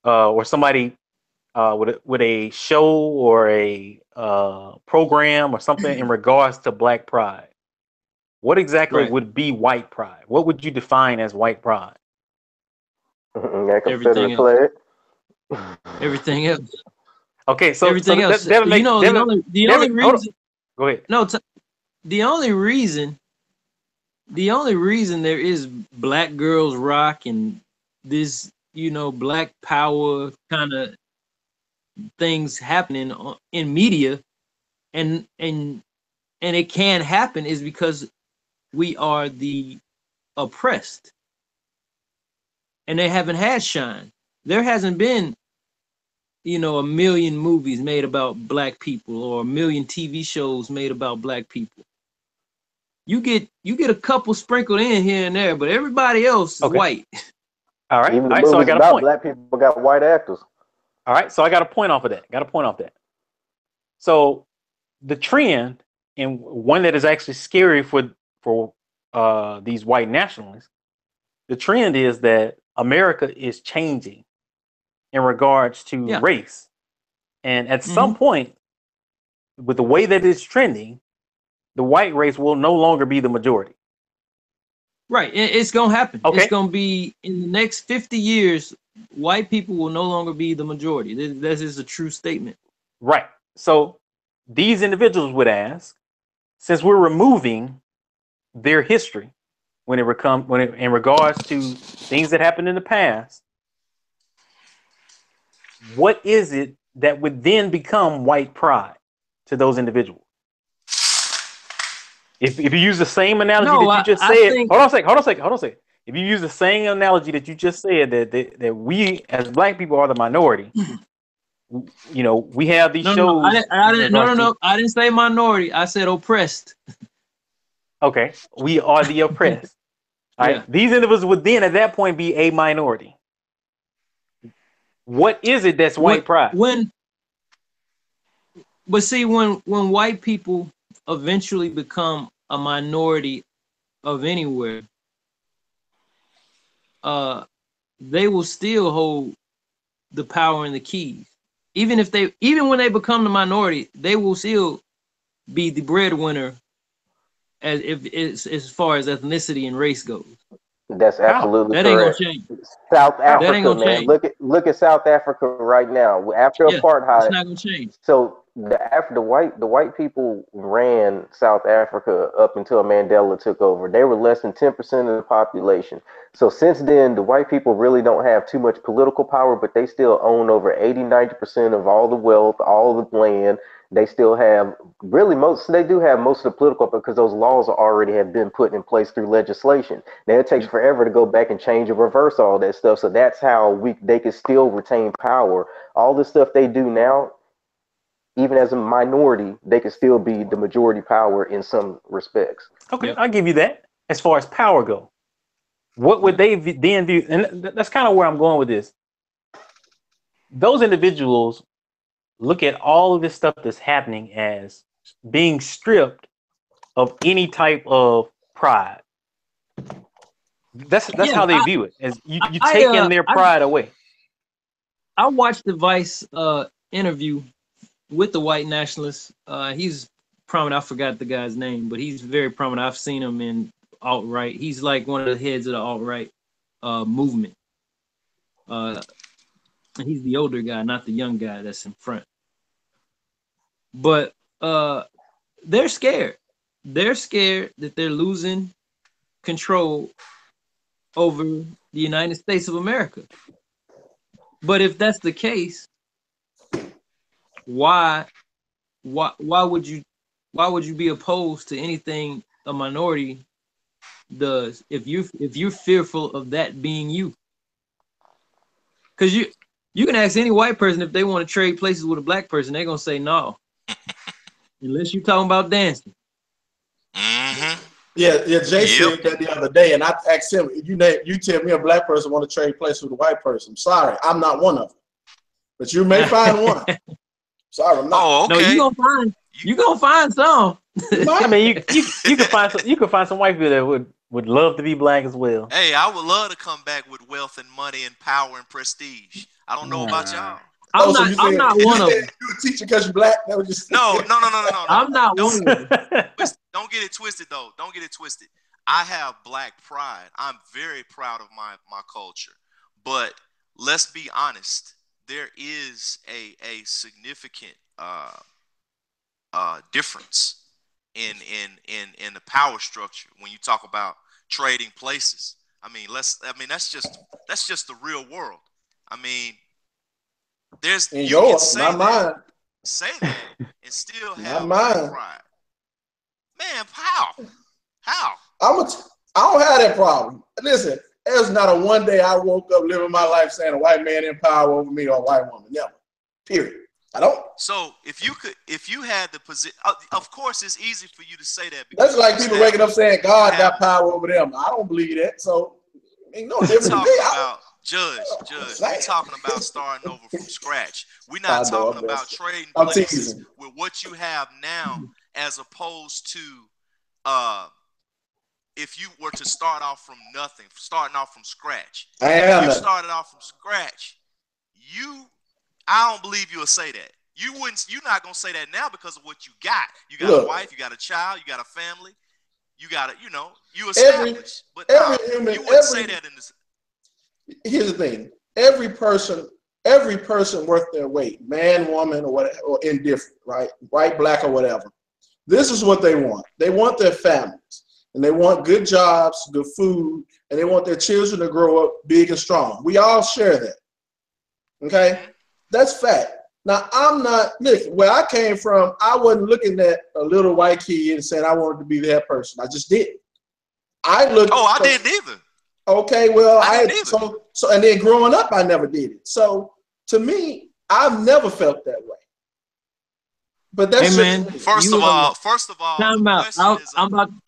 or somebody with a show or a program or something in regards to Black pride. What exactly would be white pride? What would you define as white pride? Everything else. Everything else. Okay, so everything else. The only reason. Go ahead. No, the only reason there is Black Girls Rock and this, Black Power kind of things happening in media, and it can happen is because we are the oppressed, and they haven't had shine. There hasn't been, a million movies made about Black people or a million TV shows made about Black people. You get a couple sprinkled in here and there, but everybody else is white. All right. Even all right. So I got a point. Black people got white actors. All right. So I got a point off of that. So the trend, and one that is actually scary for these white nationalists, the trend is that America is changing in regards to race. And at some point, with the way that it's trending, the white race will no longer be the majority. Right. It's going to happen. Okay. It's going to be in the next 50 years, white people will no longer be the majority. This is a true statement. Right. So these individuals would ask, since we're removing their history in regards to things that happened in the past, what is it that would then become white pride to those individuals? If you use the same analogy that you just said, hold on a second. If you use the same analogy that you just said, that we as Black people are the minority, we have these shows. No, I didn't say minority. I said oppressed. Okay, we are the oppressed. All right, these individuals would then at that point be a minority. What is it that's white pride? When white people eventually become a minority of anywhere, they will still hold the power and the keys. Even when they become the minority, they will still be the breadwinner as far as ethnicity and race goes. That's absolutely correct. That ain't gonna change. South Africa, that ain't gonna man. change. Look at South Africa right now. After apartheid, it's not gonna change. So the white people ran South Africa up until Mandela took over. They were less than 10% of the population. So since then, the white people really don't have too much political power, but they still own over 80-90% of all the wealth, all the land. They still have they do have most of the political, because those laws already have been put in place through legislation. Now it takes forever to go back and change and reverse all that stuff. So that's how they can still retain power. All the stuff they do now, even as a minority, they can still be the majority power in some respects. Okay, I'll give you that. As far as power go, what would they then view? And that's kind of where I'm going with this. Those individuals look at all of this stuff that's happening as being stripped of any type of pride. That's how they view it, as you taking their pride away. I watched the Vice interview with the white nationalist. He's prominent. I forgot the guy's name, but he's very prominent. I've seen him in alt-right. He's like one of the heads of the alt-right movement. He's the older guy, not the young guy that's in front. But they're scared. They're scared that they're losing control over the United States of America. But if that's the case, why would you be opposed to anything a minority does if you're fearful of that being you? Because you can ask any white person if they want to trade places with a black person, they're gonna say no. Unless you're talking about dancing. Mm-hmm. Yeah, Jay said that the other day, and I asked him, you tell me a black person want to trade places with a white person. Sorry, I'm not one of them. But you may find one. Sorry, I'm not. Oh, okay. No, you gonna find some. I mean, you can find some white people that would love to be black as well. Hey, I would love to come back with wealth and money and power and prestige. I don't know about y'all. I'm not one of them. You a teacher because you're black? That was just No. I'm not one of them. Don't get it twisted, though. Don't get it twisted. I have black pride. I'm very proud of my culture. But let's be honest. There is a significant difference in the power structure when you talk about trading places. That's just the real world. I mean, there's in you can yours, say not that, mine. say that and still have Not mine. pride. Man, how? I don't have that problem. Listen, there's not a one day I woke up living my life saying a white man in power over me or a white woman. Never. Period. I don't. So if you had the position, of course, it's easy for you to say that. That's like people waking up saying God got power over them. I don't believe that. So ain't no difference. Judge, we're talking about starting over from scratch. We're not talking about trading places with what you have now, as opposed to if you were to start off from nothing, starting off from scratch. If you started off from scratch, I don't believe you would say that. You're not gonna say that now because of what you got. You got a wife, you got a child, you got a family, you got you established. But you wouldn't say that in this. Here's the thing: every person worth their weight, man, woman, or whatever, or indifferent, right? White, black, or whatever. This is what they want. They want their families, and they want good jobs, good food, and they want their children to grow up big and strong. We all share that. Okay, that's fact. Now, I'm not, listen, where I came from, I wasn't looking at a little white kid and saying I wanted to be that person. I just didn't. I didn't either. Okay, well, and then growing up, I never did it. So to me, I've never felt that way. But that's first of all,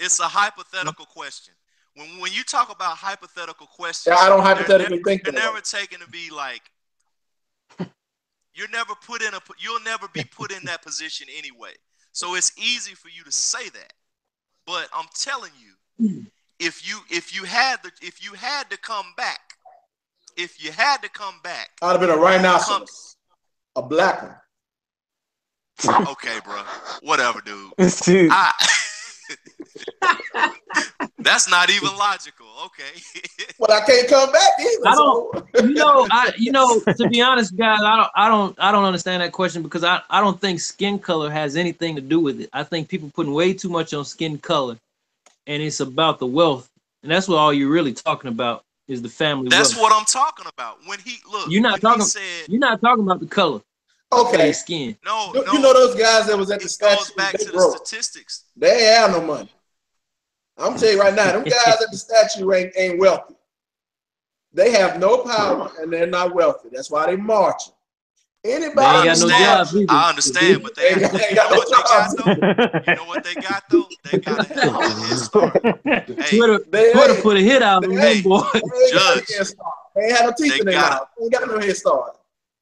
it's a hypothetical question. When you talk about hypothetical questions, I don't hypothetically think they're never taken to be like. You'll never be put in that position anyway. So it's easy for you to say that. But I'm telling you, if you had to come back, I'd have been a rhinoceros, a black one. Okay, bro. Whatever, dude. That's not even logical. Okay. Well, I can't come back either. To be honest, guys, I don't understand that question because I don't think skin color has anything to do with it. I think people putting way too much on skin color, and it's about the wealth, and that's what all you're really talking about is the family. That's wealth. what I'm talking about. When he you're not talking about the color. Okay. Skin. No. You know those guys that was at the statue? Goes back to the statistics. They ain't have no money. I'm telling you right now, them guys at the statue ain't wealthy. They have no power and they're not wealthy. That's why they marching. Anybody they ain't got no jobs either. I understand, but they got no jobs though. You know what they got though? They got a hell of a head start. Hey, Twitter put a hit out on them boy. Judge, they ain't had no teeth in their mouth. They ain't got no head start.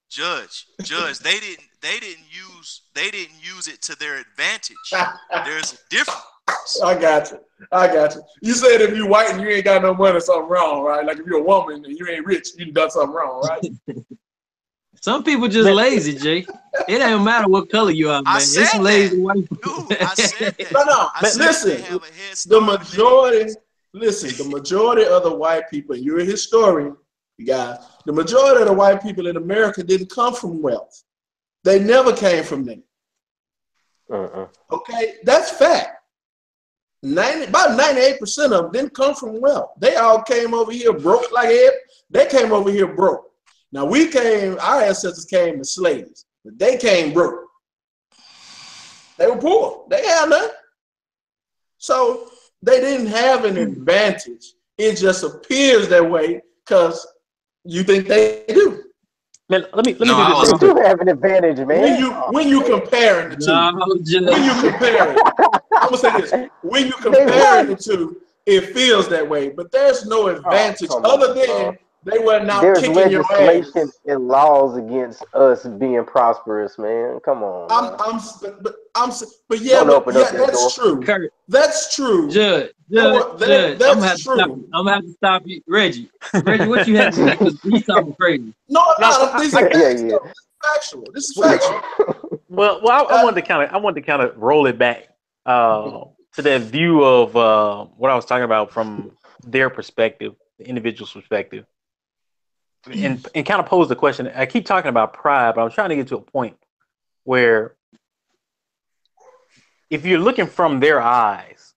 Judge, they didn't use it to their advantage. There's a difference. I got you. You said if you white and you ain't got no money, something wrong, right? Like if you're a woman and you ain't rich, you done something wrong, right? Some people just lazy, Jay. It don't matter what color you are, man. I It's said some lazy that. white people. Dude, I said that. No, I said listen. they have a head The start on majority, listen, the majority of the white people, and you're a historian, you guys, the majority of the white people in America didn't come from wealth. They never came from there. Okay, that's fact. About 98% of them didn't come from wealth. They all came over here broke like Ed. They came over here broke. Now our ancestors came as slaves, but they came broke. They were poor. They had nothing. So they didn't have an advantage. It just appears that way because you think they do. Man, let me do They this. do have an advantage, man. When you comparing the two, when you compare it, I'm gonna say this: when you comparing the two, it feels that way. But there's no advantage other than they were now There's kicking your legislation ass. and laws against us being prosperous, man. Come on. But yeah, that's true. Kurt. That's true. Judge, That's I'm gonna true. have to stop you, Reggie. Reggie, what you have to say? Because he's talking crazy. No, these are yeah. factual. This is factual. Well, I wanted to kind of roll it back to that view of what I was talking about from their perspective, the individual's perspective, and kind of pose the question. I keep talking about pride, but I'm trying to get to a point where if you're looking from their eyes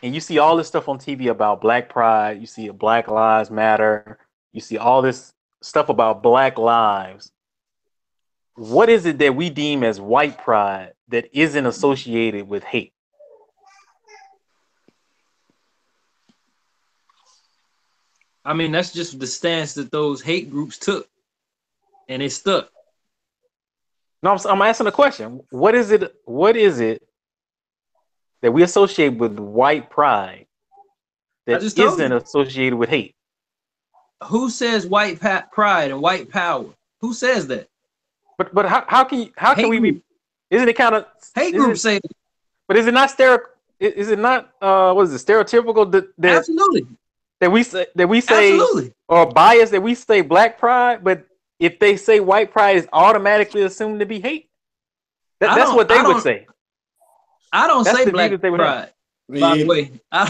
and you see all this stuff on TV about Black pride, you see Black Lives Matter, you see all this stuff about Black lives. What is it that we deem as white pride that isn't associated with hate? I mean, that's just the stance that those hate groups took, and it stuck. No, I'm asking a question. What is it that we associate with white pride that isn't associated with hate? Who says white pride and white power? Who says that? But how can we be? Isn't it kind of hate groups say? But is it not what is it, stereotypical that absolutely that we say absolutely, or biased that we say Black pride, but if they say white pride is automatically assumed to be hate? That's what they would say. I don't say Black pride. By the way, no.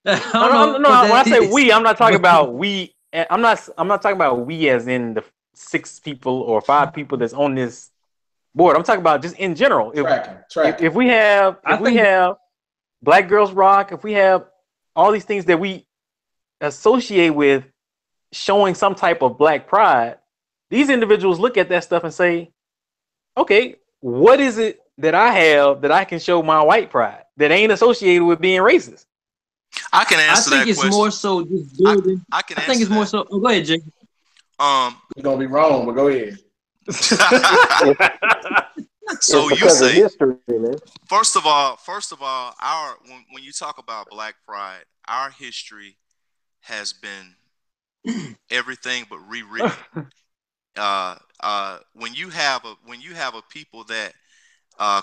When I say we, I'm not talking about we. I'm not talking about we as in the 6 people or 5 people that's on this board. I'm talking about just in general. If we have Black Girls Rock, if we have all these things that we associate with showing some type of Black pride, these individuals look at that stuff and say, okay, what is it that I have that I can show my white pride that ain't associated with being racist? I can answer that question. I think it's more so just building. I think it's more so. Oh, go ahead, Jake. You're gonna be wrong, but go ahead. So you say history, man. First of all, when you talk about Black pride, our history has been everything but rewritten. When you have a people that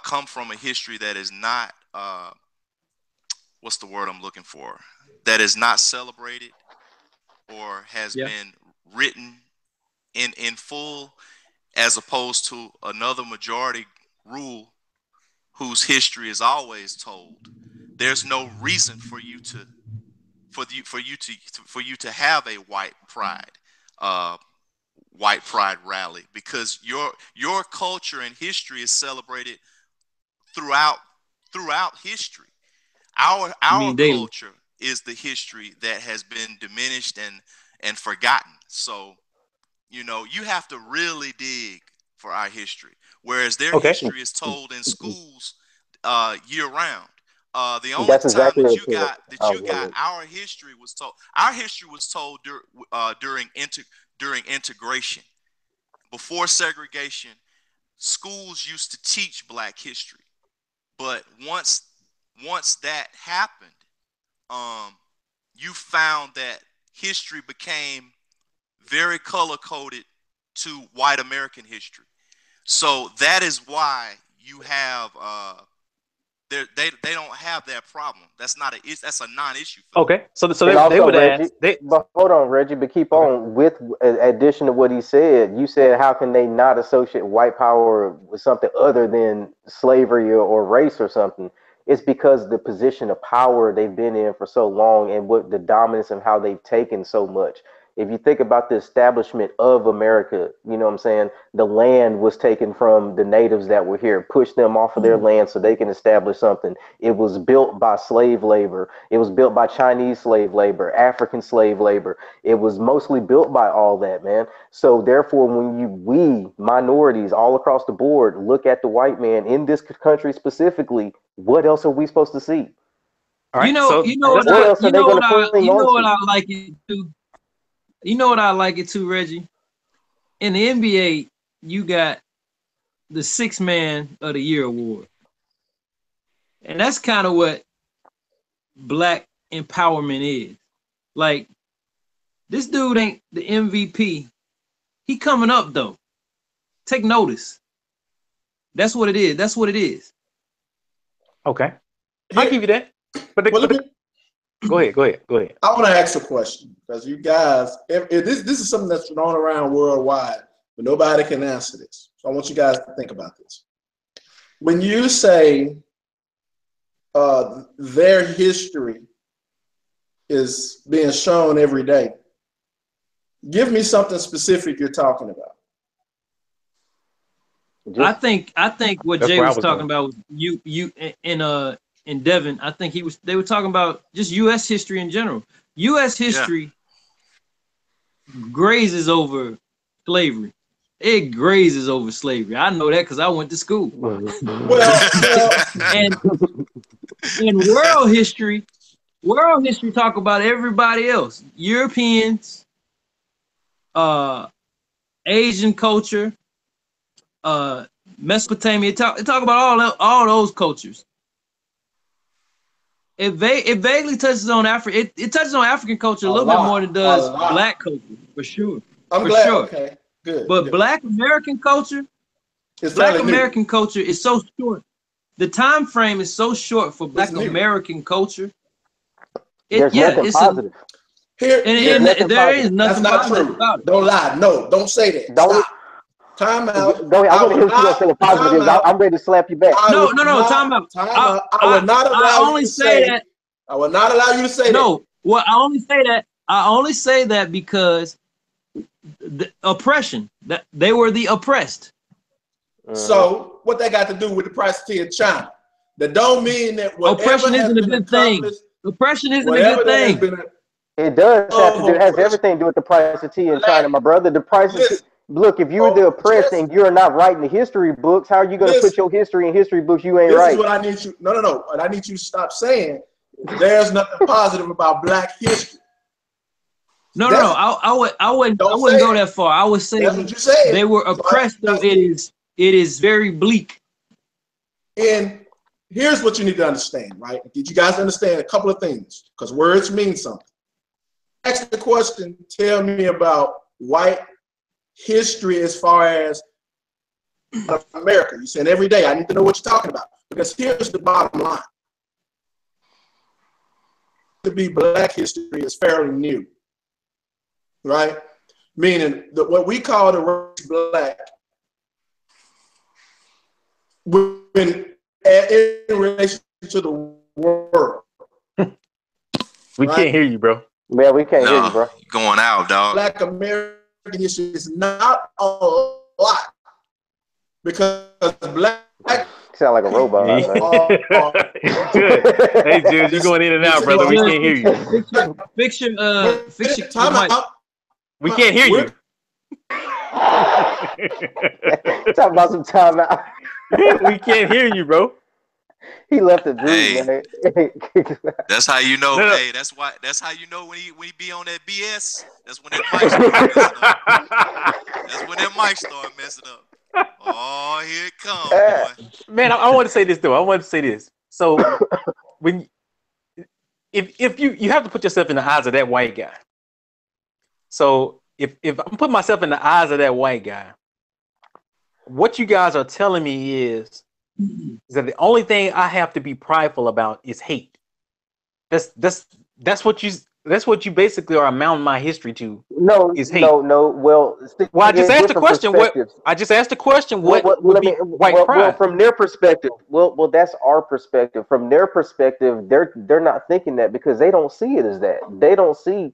come from a history that is not what's the word I'm looking for? That is not celebrated or has been written in full, as opposed to another majority rule whose history is always told. There's no reason for you to have a white pride rally, because your culture and history is celebrated throughout history. Our culture is the history that has been diminished and forgotten. So, you have to really dig for our history, whereas their history is told in schools year round. The only time that you got our history was told. Our history was told during integration. Before segregation, schools used to teach Black history, but once that happened, you found that history became very color coded to white American history. So that is why you have they don't have that problem. That's a non-issue. Okay, so And they also, would Reggie, ask. but hold on, Reggie, but keep Okay. on with addition to what he said. You said, how can they not associate white power with something other than slavery or race or something? It's because the position of power they've been in for so long and what the dominance and how they've taken so much. If you think about the establishment of America, you know what I'm saying? The land was taken from the natives that were here, pushed them off of their land so they can establish something. It was built by slave labor. It was built by Chinese slave labor, African slave labor. It was mostly built by all that, man. So therefore, when we minorities all across the board look at the white man in this country specifically, what else are we supposed to see? All right, so what else are they going to cling on to? I like it too. You know what I like it too, Reggie? In the NBA, you got the Sixth Man of the Year award. And that's kind of what black empowerment is. Like, this dude ain't the MVP. He coming up, though. Take notice. That's what it is. That's what it is. Okay. I'll give you that. Go ahead. I want to ask a question because you guys, if this is something that's thrown around worldwide, but nobody can answer this. So I want you guys to think about this. When you say their history is being shown every day, give me something specific you're talking about. I think what Jay was talking about was you in Devin. I think they were talking about just U.S. history in general. U.S. history grazes over slavery. It grazes over slavery. I know that because I went to school. And world history talk about everybody else. Europeans, Asian culture, Mesopotamia. Talk about all those cultures. It vaguely touches on Africa. It touches on African culture a little bit more than it does black culture, for sure. I'm glad. Sure. Okay, good. But good. Black American culture is so short. The time frame is so short for Black American culture. There's nothing positive. There is nothing positive about it. Don't lie. No, don't say that. Don't. Stop. Time out. Go ahead. I want to hear what you say what positive is. I'm ready to slap you back. No. Time out. I will not allow you to say that. I will not allow you to say that. No. Well, I only say that because the oppression, that they were the oppressed. So what that got to do with the price of tea in China? That don't mean that oppression isn't a good thing. Oppression isn't a good thing. It does have to do. It has everything to do with the price of tea in China, my brother. The price of tea. Look, if you were the oppressed and you're not writing the history books, how are you going to put your history in history books you ain't writing? This is what I need you. No. What I need you to stop saying. There's nothing positive about Black history. No. I wouldn't go that far. I would say they were oppressed, though it is very bleak. And here's what you need to understand, right? Did you guys understand a couple of things? Because words mean something. Ask the question, tell me about white history as far as America. You're saying every day, I need to know what you're talking about. Because here's the bottom line. To be Black history is fairly new, right? Meaning that what we call the race Black, when in relation to the world. We can't hear you, bro. Yeah, we can't hear you, bro. Going out, dog. Black American history is not a lot because Black. Sound like a robot. Hey, Jules, you going in and out, brother. We can't hear you. Fiction. Time out. We can't hear you. Talk about some time out. We can't hear you, bro. He left the dream, man. That's how you know. No. Hey, that's how you know when he be on that BS. That's when that mic start messing up. That's when that mic start messing up. Oh, here it comes, boy. Man, I want to say this though. So when if you have to put yourself in the eyes of that white guy. So if I'm putting myself in the eyes of that white guy, what you guys are telling me is is that the only thing I have to be prideful about is hate. That's what you basically are amounting my history to No, is hate. no. Well, Well, I just asked the different question. perspectives. I just asked the question. Well, What would let be me. white pride? From their perspective. That's our perspective. From their perspective, they're not thinking that because they don't see it as that. They don't see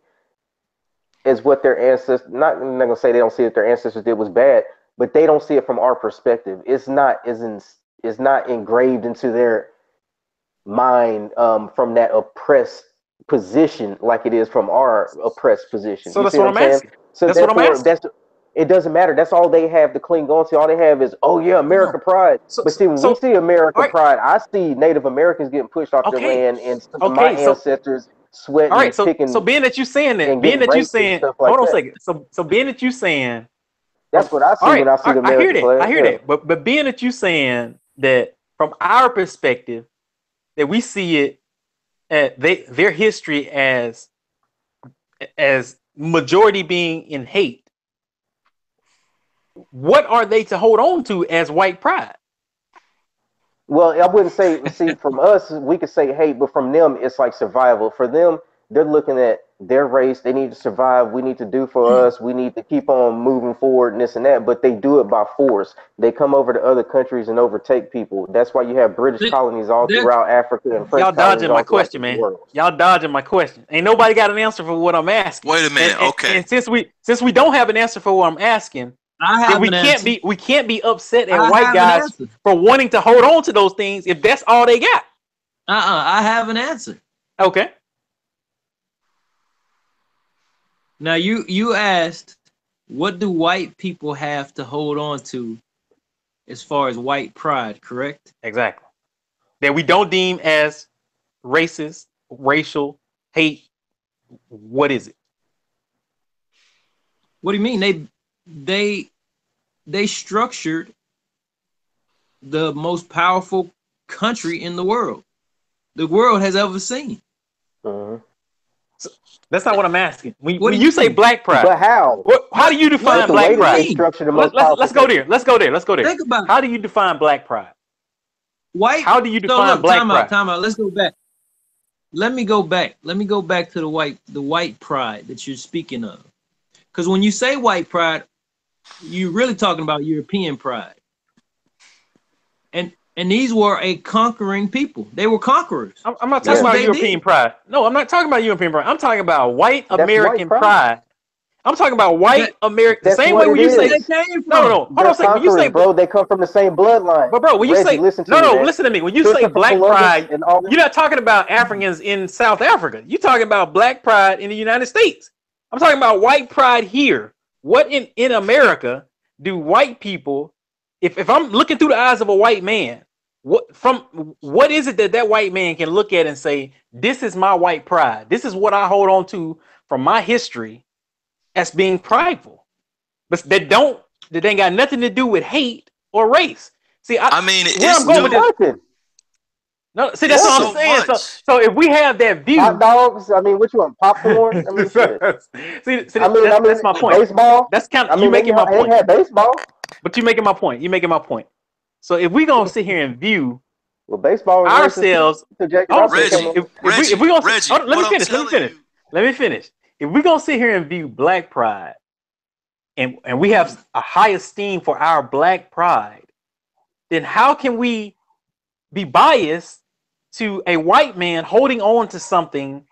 as what their ancestors. I'm not gonna say they don't see that their ancestors did was bad, but they don't see it from our perspective. It's not engraved into their mind from that oppressed position like it is from our oppressed position. So You that's see what what I'm I'm saying? asking. So That's what I'm therefore, asking. it doesn't matter. That's all they have to cling on to. All they have is, oh yeah, America No. pride. So But so, see, when we so see America all right. pride, I see Native Americans getting pushed off their Okay. land and some of my Okay. So ancestors all sweating, right. So picking, being that you saying that, and being getting that you raped and saying, stuff like hold on a that. second. So being that you saying That's from what I all see right, when I see the I hear American that. I flag. hear Yeah. that. But being that you saying that from our perspective that we see it at their history as majority being in hate, what are they to hold on to as white pride? Well, I wouldn't say, see, from us, we could say hate, but from them, it's like survival. For them, they're looking at their race. They need to survive. We need to do for us. We need to keep on moving forward and this and that. But they do it by force. They come over to other countries and overtake people. That's why you have British They- colonies all They're throughout Africa and French Y'all colonies dodging my all throughout question, the man. world. Y'all dodging my question. Ain't nobody got an answer for what I'm asking. Wait a minute. Okay. And since we don't have an answer for what I'm asking, I then have an answer. we can't be upset at I white have an guys answer. for wanting to hold on to those things if that's all they got. I have an answer. Okay. Now you asked, what do white people have to hold on to as far as white pride, correct? Exactly. That we don't deem as racist, racial, hate. What is it? What do you mean? They structured the most powerful country in the world has ever seen. Mhm. So, that's not what I'm asking. What When do you you say mean? black pride, But how? how do you What define But the do way black you that they pride? mean? structure the most Let's powerful go country. there. Let's go there. Let's go there. Think about it. How do you define black pride? White. How do you So define look, black pride? time out. Let's go back. Let me go back. Let me go back to the white pride that you're speaking of. Because when you say white pride, you're really talking about European pride. And these were a conquering people. They were conquerors. I'm not talking That's Yeah. what about they European did. pride. No, I'm not talking about European pride. I'm talking about white That's white American pride. pride. I'm talking about That, white American. The That's same way what when it you that's where say they is. came no, from. hold on They're a second. When you conquerors, say bro. They come from the same bloodline. but bro, when you Reggie, say listen to me, man. listen to me. When you say Christopher black Columbus pride, and all you're this. not talking about Africans in South Africa. You're talking about black pride in the United States. I'm talking about white pride here. What in America do white people? If I'm looking through the eyes of a white man, what is it that white man can look at and say, this is my white pride. This is what I hold on to from my history as being prideful. But that ain't got nothing to do with hate or race. See, I mean, where I'm it's going with do. this. Nothing. No, see, that's It's what I'm Nothing. so saying. much. So if we have that Hot view, dogs. I mean, what you want? Popcorn. I mean, shit. that's my point. Baseball. That's kind I of you mean, making my they point. had baseball. But you making my point. You making my point. So if we gonna sit here and view Well, baseball was racist too. ourselves, So Jackie hold on a Robinson second. came Reggie, over. If we gonna Reggie. hold on, let me What I'm finish. Let me telling finish. you, Let me finish. If we gonna sit here and view black pride, and we have a high esteem for our black pride, then how can we be biased to a white man holding on to something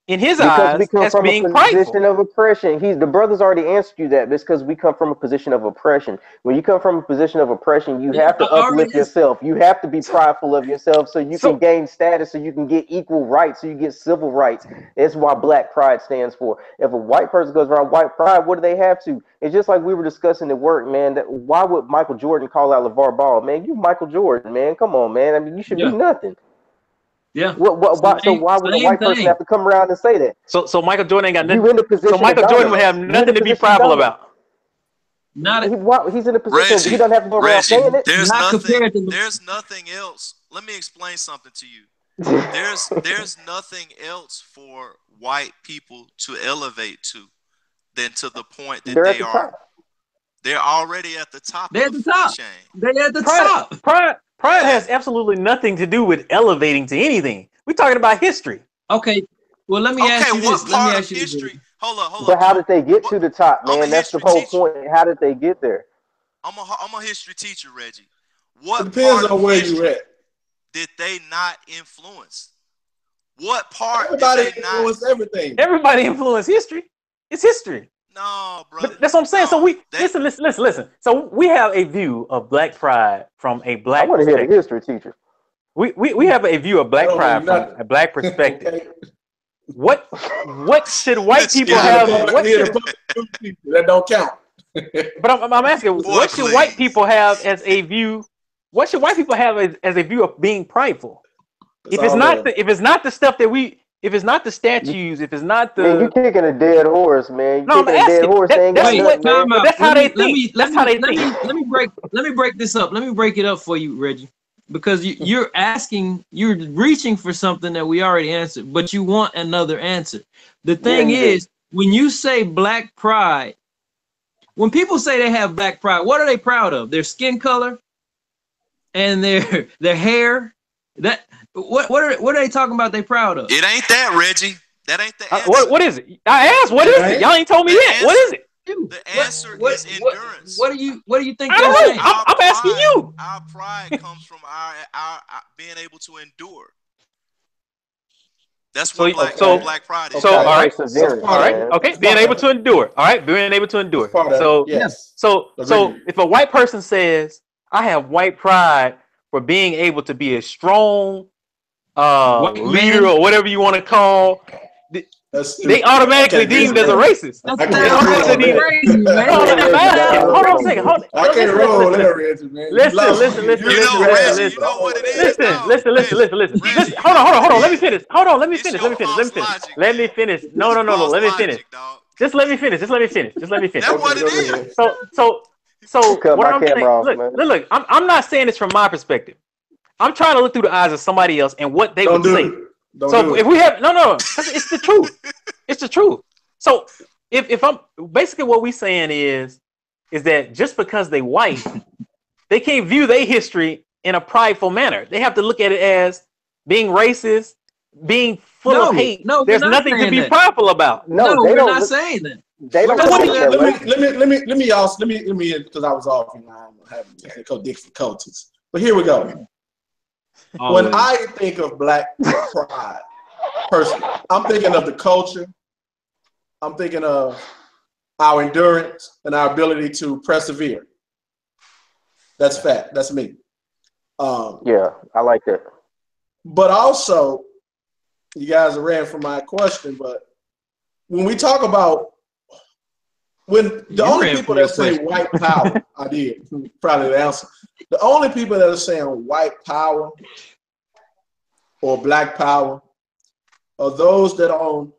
in his Because we eyes come as from a being prideful? position of oppression. The brothers already answered you that. It's because we come from a position of oppression. When you come from a position of oppression, you Yeah, have I to already uplift yourself. You have to be prideful of yourself so you can So gain status, so you can get equal rights, so you get civil rights. That's why black pride stands for. If a white person goes around white pride, what do they have to? It's just like we were discussing at work, man. That why would Michael Jordan call out LeVar Ball? Man, you Michael Jordan, man. Come on, man. I mean, you should be yeah, nothing. yeah. So why would a Same white person thing. have to come around and say that? so Michael Jordan ain't got You nothing. in the So position to Michael Jordan would dominate. have You in the nothing to be position to prideful dominate. about. Not He's in a position. He Reggie, doesn't have to go around Reggie. saying it. There's not nothing. compared to There's nothing else. Let me explain something to you. There's nothing else for white people to elevate to than to the point that They're at the top. they're already at the top of they're the at the food top. chain. They're at the Pride, top. pride, Pride has absolutely nothing to do with elevating to anything. We're talking about history. Okay. Well, let me ask you this. What Let me part ask of you this. history? Hold up. But how did they get to the top, I'm a man? That's the history whole teacher. point. How did they get there? I'm a history teacher, Reggie. It What depends part on of where you history at. did they not influence? What part Everybody did they not? influenced everything. Everybody influenced history. It's history. No, brother. But that's what I'm saying. No, So listen. So we have a view of Black pride from a I Black want to hear the perspective. history teacher. We have a view of Black That don't pride mean from nothing. a Black perspective. Okay? What should white This people guy, have? man. What should, That don't count. but I'm asking, Boy, what should white please. people have as a view? What should white people have as a view of being prideful? If it's not the stuff that we, if it's not the statues, if it's not Man, you the, kicking a dead horse, man. You no, I'm kicking a dead asking. horse. They ain't got That's Wait, what. nothing, man. time But out. that's how they think. That's how they think. Let me break this up. Let me break it up for you, Reggie, because you're reaching for something that we already answered, but you want another answer. The thing you do. is, when you say Black pride, when people say they have Black pride, what are they proud of? Their skin color and their hair. That what are they talking about? They proud of? It ain't that, Reggie. That ain't the answer. What is it? I asked. What is it? Y'all ain't told me The yet. What is it? The answer is endurance. What do you think I they're don't know. saying? I'm asking you. Our pride comes from our being able to endure. That's what black pride is. So all right, Perseverance, all right, man. okay, being able to endure. All right, being able to endure. So yes. so Agreed. if a white person says, "I have white pride for being able to be a strong leader," or whatever you want to call, they automatically deemed as a racist. That's I can't automatically roll crazy, man. Hold on a second. I can't roll there, Reggie, man. Listen. You know, Reggie, you know what it is. Listen. Hold on. Let me finish. Let me finish. Logic, No. Let me finish. Logic, dog. Just let me finish. That's what it is. So Cut what my I'm saying, camera off, man. look. I'm not saying this from my perspective. I'm trying to look through the eyes of somebody else and what they would say. So if we have no, it's the truth. It's the truth. So if I'm basically what we saying is that just because they white, they can't view their history in a prideful manner. They have to look at it as being racist, being full of hate. No, there's nothing to be prideful about. No, we're not saying that. They don't let me because I was off and I'm having technical difficulties. But here we go. Always. When I think of Black pride, personally, I'm thinking of the culture. I'm thinking of our endurance and our ability to persevere. That's fact. That's me. Yeah, I like that. But also, you guys ran from my question, but when we talk about the only people that say white power, I did probably the answer. The only people that are saying white power or Black power are those that are on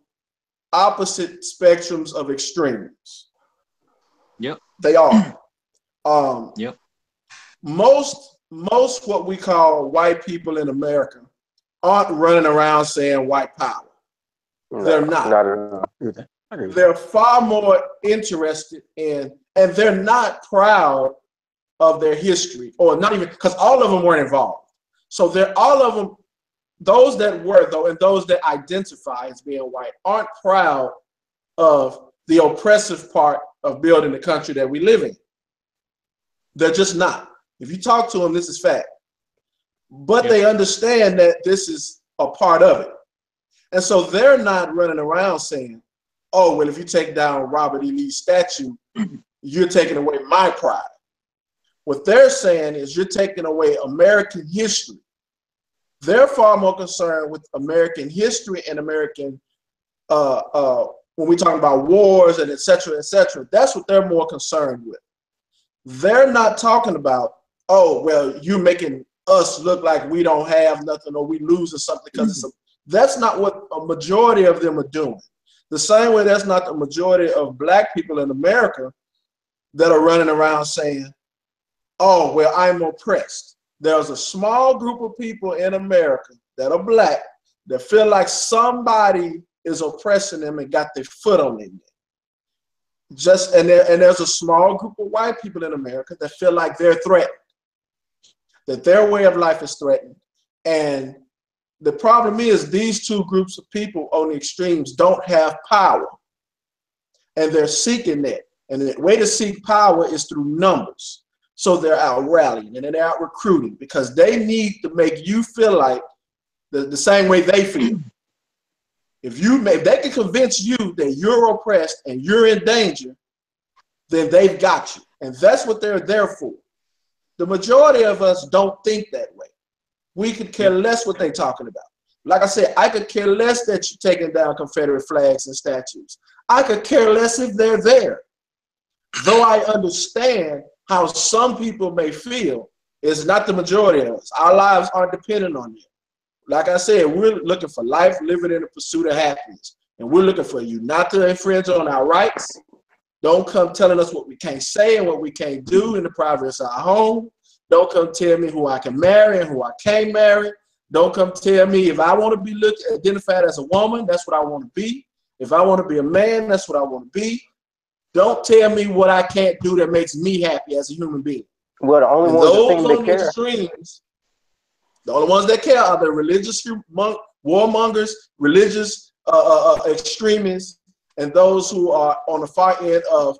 opposite spectrums of extremes. Yep. They are. Yep. Most what we call white people in America aren't running around saying white power. No, they're not. Not at all. They're far more interested in, and they're not proud of their history, or not even, because all of them weren't involved. So they're all of them, those that were though, and those that identify as being white aren't proud of the oppressive part of building the country that we live in. They're just not. If you talk to them, this is fact. But they understand that this is a part of it. And so they're not running around saying, oh, well, if you take down Robert E. Lee's statue, you're taking away my pride. What they're saying is you're taking away American history. They're far more concerned with American history and American, when we talk about wars and et cetera, that's what they're more concerned with. They're not talking about, oh, well, you're making us look like we don't have nothing or we losing something because it's that's not what a majority of them are doing. The same way that's not the majority of Black people in America that are running around saying, oh, well, I'm oppressed. There's a small group of people in America that are Black that feel like somebody is oppressing them and got their foot on them. And there's a small group of white people in America that feel like they're threatened. that their way of life is threatened. And the problem is these two groups of people on the extremes don't have power. And they're seeking that. And the way to seek power is through numbers. So they're out rallying and they're out recruiting because they need to make you feel like the same way they feel. If they can convince you that you're oppressed and you're in danger, then they've got you. And that's what they're there for. The majority of us don't think that way. We could care less what they're talking about. Like I said, I could care less that you're taking down Confederate flags and statues. I could care less if they're there. Though I understand how some people may feel, it's not the majority of us. Our lives aren't dependent on it. Like I said, we're looking for life, living in the pursuit of happiness. And we're looking for you not to infringe on our rights. Don't come telling us what we can't say and what we can't do in the privacy of our home. Don't come tell me who I can marry and who I can't marry. Don't come tell me if I want to be identified as a woman, that's what I want to be. If I want to be a man, that's what I want to be. Don't tell me what I can't do that makes me happy as a human being. Well, the only ones that care. Extremes, the only ones that care are the religious warmongers, religious extremists, and those who are on the far end of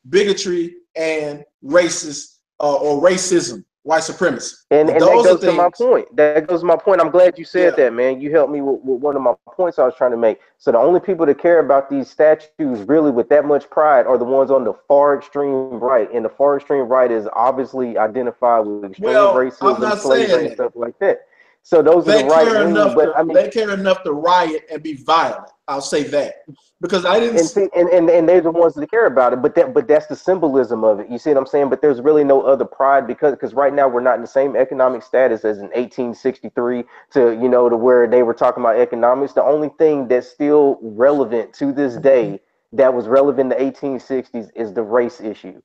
bigotry and racist or racism, white supremacy. And that goes to my point. That goes to my point. I'm glad you said that, man. You helped me with one of my points I was trying to make. So the only people that care about these statues really with that much pride are the ones on the far extreme right. And the far extreme right is obviously identified with extreme racism, slavery, and stuff like that. So those are the right wing, but I mean, they care enough to riot and be violent. I'll say that because I didn't. And they're the ones that care about it. But that's the symbolism of it. You see what I'm saying? But there's really no other pride because right now we're not in the same economic status as in 1863 to where they were talking about economics. The only thing that's still relevant to this day that was relevant in the 1860s is the race issue.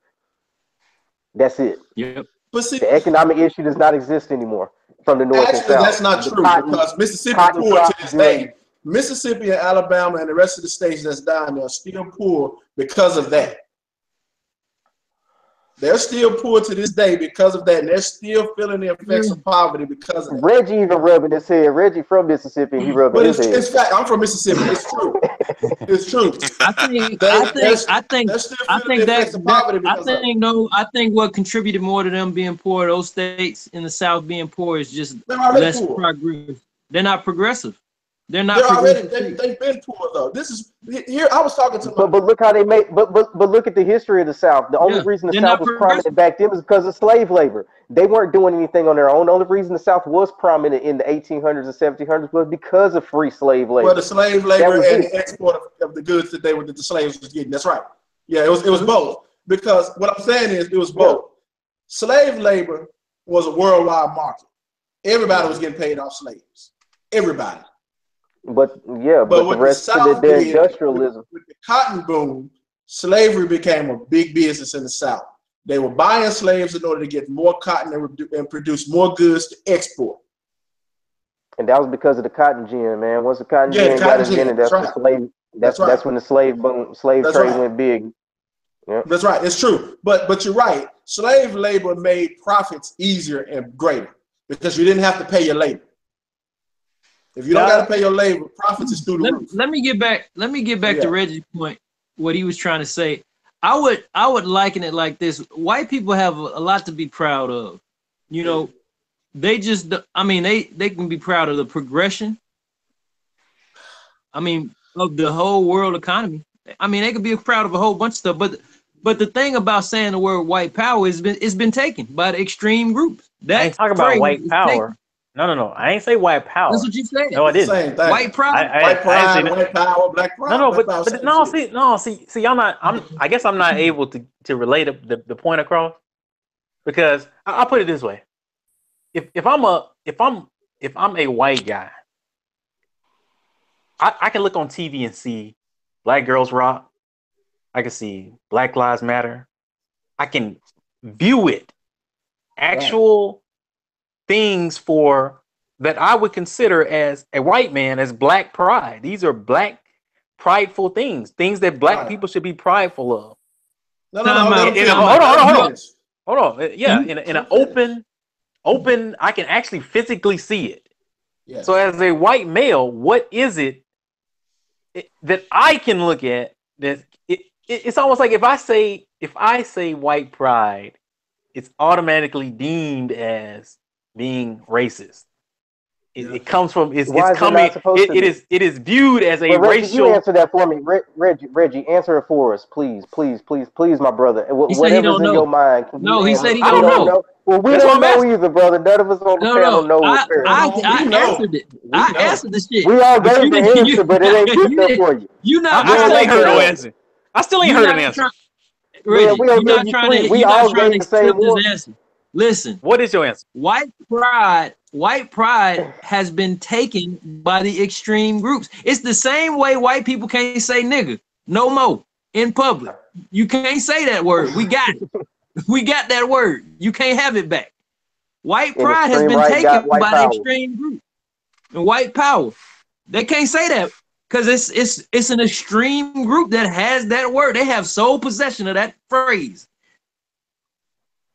That's it. Yep. But see, the economic issue does not exist anymore from the north and south. That's not true because Mississippi poor to this day. Mississippi and Alabama and the rest of the states that's down there are still poor because of that. They're still poor to this day because of that, and they're still feeling the effects of poverty because of that. Reggie even rubbing his head. Reggie from Mississippi, he rubbing his head. It's fact. I'm from Mississippi. It's true. It's true. I think what contributed more to them being poor, those states in the South being poor, is just less progressive. They're not progressive. They've been poor though. This is here. I was talking to. But look how they made. But look at the history of the South. The only reason the South was prominent back then was because of slave labor. They weren't doing anything on their own. The only reason the South was prominent in the 1800s and 1700s was because of free slave labor. Well, the slave labor and the export of the goods that the slaves was getting. That's right. Yeah, it was both. Because what I'm saying is it was both. Slave labor was a worldwide market. Everybody was getting paid off slaves. Everybody. But the rest of their industrialism. With the cotton boom, slavery became a big business in the South. They were buying slaves in order to get more cotton and produce more goods to export. And that was because of the cotton gin, man. Once the cotton gin got invented, that's when the slave trade went big. Yeah. That's right. It's true. But you're right. Slave labor made profits easier and greater because you didn't have to pay your labor. If you don't got to pay your labor, profits is through the roof. Let me get back to Reggie's point. What he was trying to say, I would liken it like this: white people have a lot to be proud of. You know, they can be proud of the progression. I mean, of the whole world economy. I mean, they could be proud of a whole bunch of stuff. But the thing about saying the word white power it's been taken by the extreme groups. I ain't talking about white power. No. I ain't say white power. That's what you said. No, I didn't. Same thing. White pride. White power, black pride. See, I guess I'm not able to relate the point across because I'll put it this way: if I'm a white guy, I can look on TV and see Black Girls Rock. I can see Black Lives Matter. I can view it, actual things for that I would consider as a white man as black pride. These are black prideful things that black people should be prideful of. Hold on. Yeah, in an open open. I can actually physically see it. Yes. So as a white male, what is it that I can look at that it's almost like if I say white pride, it's automatically deemed as being racist. It comes from it's Why is it coming not supposed to be? it is viewed as a Well, Reggie, you racial. answer that for me. Reggie, answer it for us, please, please, please, please, my brother. He said he Whatever's don't in your know. mind, can No, you he answer? said he I We don't don't don't know. know. know. Well, we That's what don't I'm know asking. either, brother. None of us on the panel No. know. I Apparently, We know. answered it. We I know. answered the shit. we all But gave you the didn't. answer, but it ain't get there for you. You not I Man, still trying ain't to. that's heard no bad. answer. I still ain't You heard an not answer. trying. Man, Reggie, we you're ain't not you trying three. to. We You're not all trying to gave the same accept this one. answer. Listen. What is your answer? White pride has been taken by the extreme groups. It's the same way white people can't say nigga no more in public. You can't say that word. We got it. We got that word. You can't have it back. White And pride has extreme been right got taken white by the power. extreme group. And white power. They can't say that because it's an extreme group that has that word. They have sole possession of that phrase.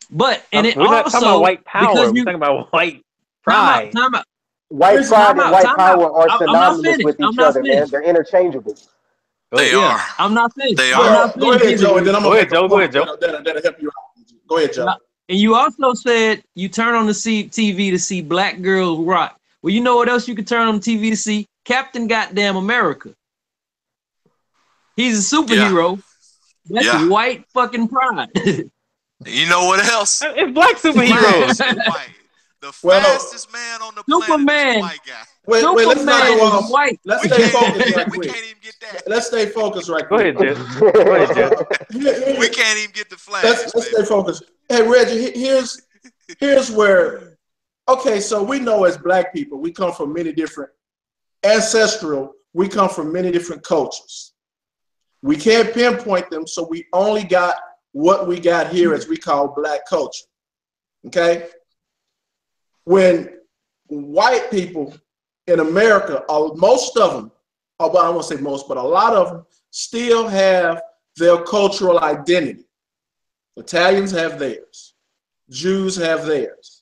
But and it We're not talking about also white power. because We're you talking about white time out, pride. time out. White Listen, pride and white Time out. power are I'm not synonymous finished. with I'm each not other, man. finished. They're interchangeable. Go They ahead. Yeah, are. I'm not finished. They I'm are. not Well, go finished ahead, either. Joe, and then I'm Go gonna ahead, make a Joe. Go ahead, point Joe. that'll help you out. Go ahead, Joe. And you also said you turn on the TV to see black girls rock. Well, you know what else you could turn on the TV to see? Captain Goddamn America. He's a Yeah. superhero. That's Yeah. white fucking pride. You know what else? It's black superheroes. Flash is white. The Well, fastest man on the planet is a Superman. white guy. Wait, let's not Superman go is off. white. Let's We stay can't even focused get, right we quick. can't even get that. Let's stay focused right Go quick. ahead, Jeff. Go ahead, Jeff. We can't even get the Flash, Let's baby. stay focused. Hey, Reggie, here's where. Okay, so we know as black people, we come from many different ancestral. We come from many different cultures. We can't pinpoint them, so we only got what we got here, as we call black culture. Okay, when white people in America, most of them, well, I won't say most, but a lot of them still have their cultural identity. Italians have theirs. Jews have theirs.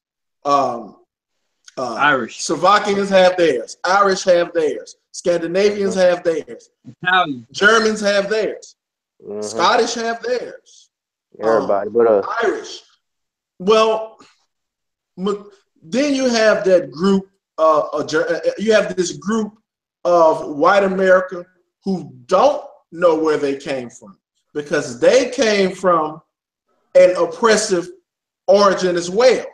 Irish. Slovakians have theirs. Irish have theirs. Scandinavians have theirs. Italian. Germans have theirs. Mhm. Scottish have theirs. Everybody but us. Irish. Well, then you have that group. You have this group of white America who don't know where they came from because they came from an oppressive origin as well.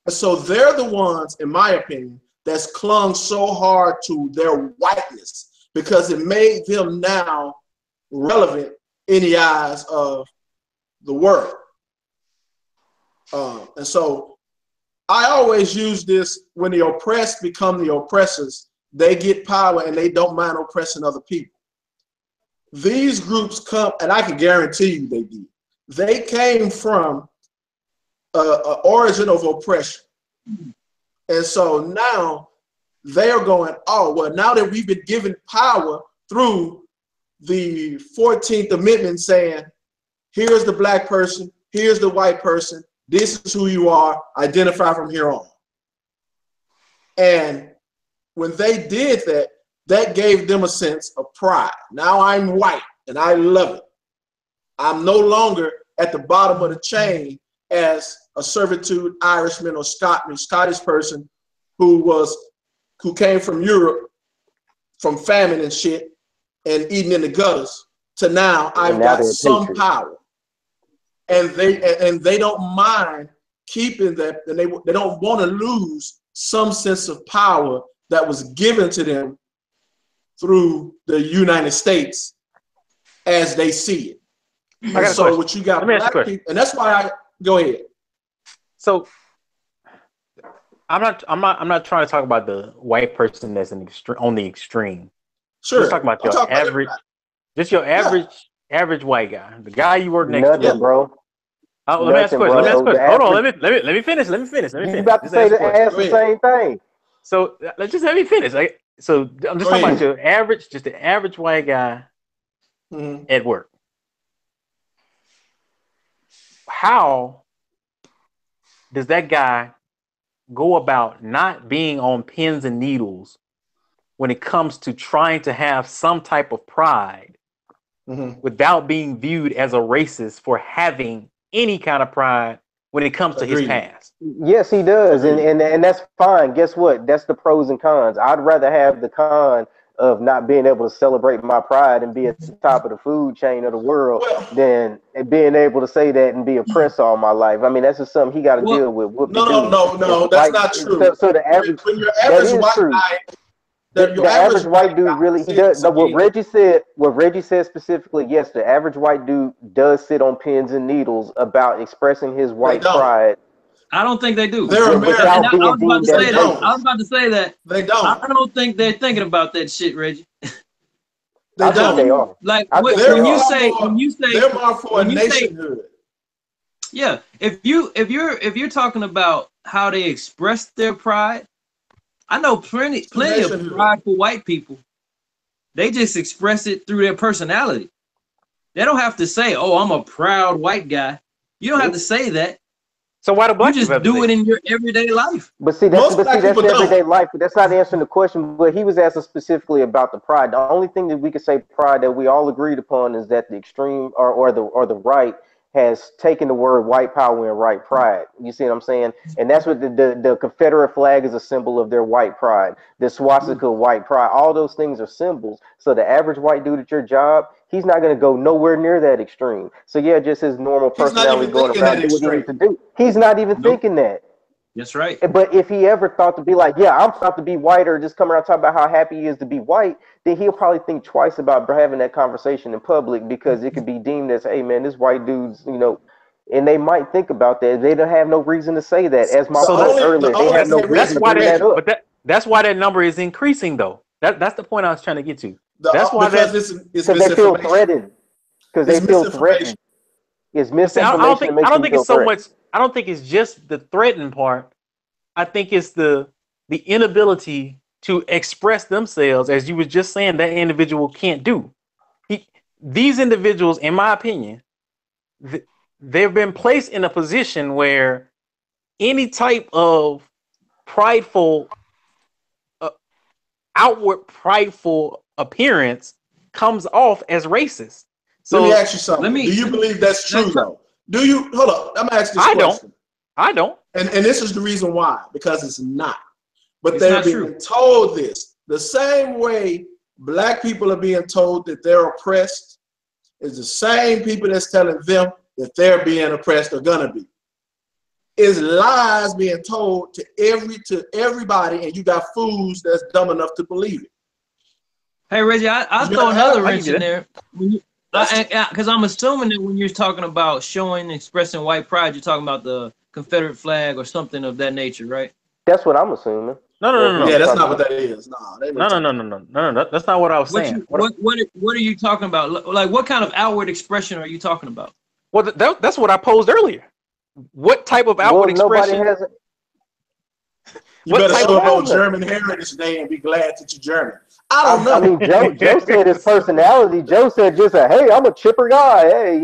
And so they're the ones, in my opinion, that's clung so hard to their whiteness because it made them now relevant in the eyes of the world. And so I always use this: when the oppressed become the oppressors, they get power and they don't mind oppressing other people. These groups come, and I can guarantee you they did. They came from an origin of oppression. And so now they're going, oh, well, now that we've been given power through the 14th Amendment saying, here's the black person, here's the white person, this is who you are, identify from here on. And when they did that, that gave them a sense of pride. Now I'm white and I love it. I'm no longer at the bottom of the chain as a servitude Irishman or Scottish person who came from Europe from famine and shit and eating in the gutters to now I've got some power. And they don't mind keeping that, and they don't want to lose some sense of power that was given to them through the United States as they see it. And so what you got black people, and that's why I go ahead. So I'm not trying to talk about the white person that's on the extreme. Sure. Just talking about your average, just your average white guy, the guy you work next to, bro. Let me ask a question. Hold on. Let me finish. You about to say the same thing. So let's just let me finish. So I'm just talking about your average, just the average white guy at work. How does that guy go about not being on pins and needles when it comes to trying to have some type of pride without being viewed as a racist for having any kind of pride when it comes to his past? Yes, he does, and that's fine. Guess what? That's the pros and cons. I'd rather have the con of not being able to celebrate my pride and be at the top of the food chain of the world than being able to say that and be oppressed all my life. I mean, that's just something he got to deal with. No, that's not true. So the average, when your average white guy, the average white dude really, he does. What Reggie said specifically, yes, the average white dude does sit on pins and needles about expressing his white pride. I don't think they do. They're American. I was about to say that. They don't. I don't think they're thinking about that shit, Reggie. I think they are. Like when you say they're more for a nationhood. Yeah, if you're talking about how they express their pride, I know plenty of prideful white people. They just express it through their personality. They don't have to say, "Oh, I'm a proud white guy." You don't have to say that. So why do black people just do it in your everyday life? But see, that's everyday life. But that's not answering the question. But he was asking specifically about the pride. The only thing that we could say pride that we all agreed upon is that the extreme or the right has taken the word white power and white pride. You see what I'm saying? And that's what the Confederate flag is a symbol of their white pride. The swastika, white pride, all those things are symbols. So the average white dude at your job, he's not going to go nowhere near that extreme. So yeah, just his normal personality going around doing what he needs to do. He's not even thinking that. That's right. But if he ever thought to be like, yeah, I'm about to be white, or just come around talking about how happy he is to be white, then he'll probably think twice about having that conversation in public, because it could be deemed as, hey man, this white dude's, and they might think about that. They don't have no reason to say that. As my point earlier, they have no reason to bring that up. But that's why that number is increasing, though. That's the point I was trying to get to. That's why because they feel threatened. Because they feel threatened. It's misinformation. I don't think it's so much. I don't think it's just the threatened part. I think it's the inability to express themselves, as you were just saying, that individual can't do. These individuals, in my opinion, they've been placed in a position where any type of prideful, outward prideful appearance comes off as racist. So let me ask you something. Do you believe that's true, though? Do you? Hold on. I'm asking this question. I don't. And this is the reason why, because it's not. But they're being told this. The same way black people are being told that they're oppressed is the same people that's telling them that they're being oppressed or gonna be. Is lies being told to everybody, and you got fools that's dumb enough to believe it. Hey Reggie, I'll throw another wrench in there. Because I'm assuming that when you're talking about showing, expressing white pride, you're talking about the Confederate flag or something of that nature, right? That's what I'm assuming. No. Yeah, that's not what that is. No. That's not what I was saying. What are you talking about? Like, what kind of outward expression are you talking about? Well, that's what I posed earlier. What type of outward expression? Nobody has it. You better show up on German Heritage Day and be glad that you're German. I don't know. I mean, Joe said his personality. Joe said just hey, I'm a chipper guy. Hey,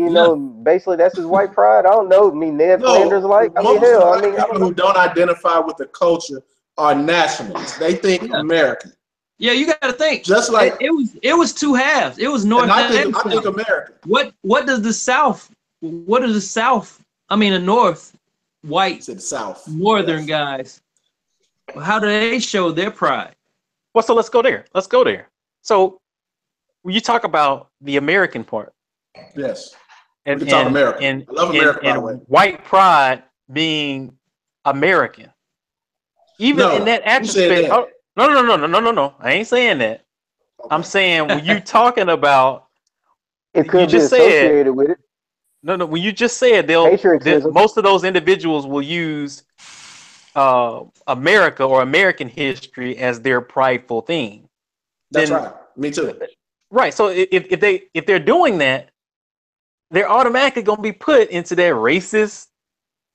basically that's his white pride. I don't know. I mean, Ned Flanders people who don't identify with the culture are nationalists. They think American. Yeah, you got to think. Just like it was two halves. It was North and I think American. What does the South? What does the South? I mean, the North, white, the South, Northern guys. How do they show their pride? Well, so let's go there. So when you talk about the American part, yes, and talk American. I love America, by the way. White pride being American, even in that aspect. No. I ain't saying that. Okay. I'm saying when you're talking about, it could be associated with it. No. When you just said most of those individuals will use America or American history as their prideful thing. That's right. Me too. Right. So if they're doing that, they're automatically going to be put into that racist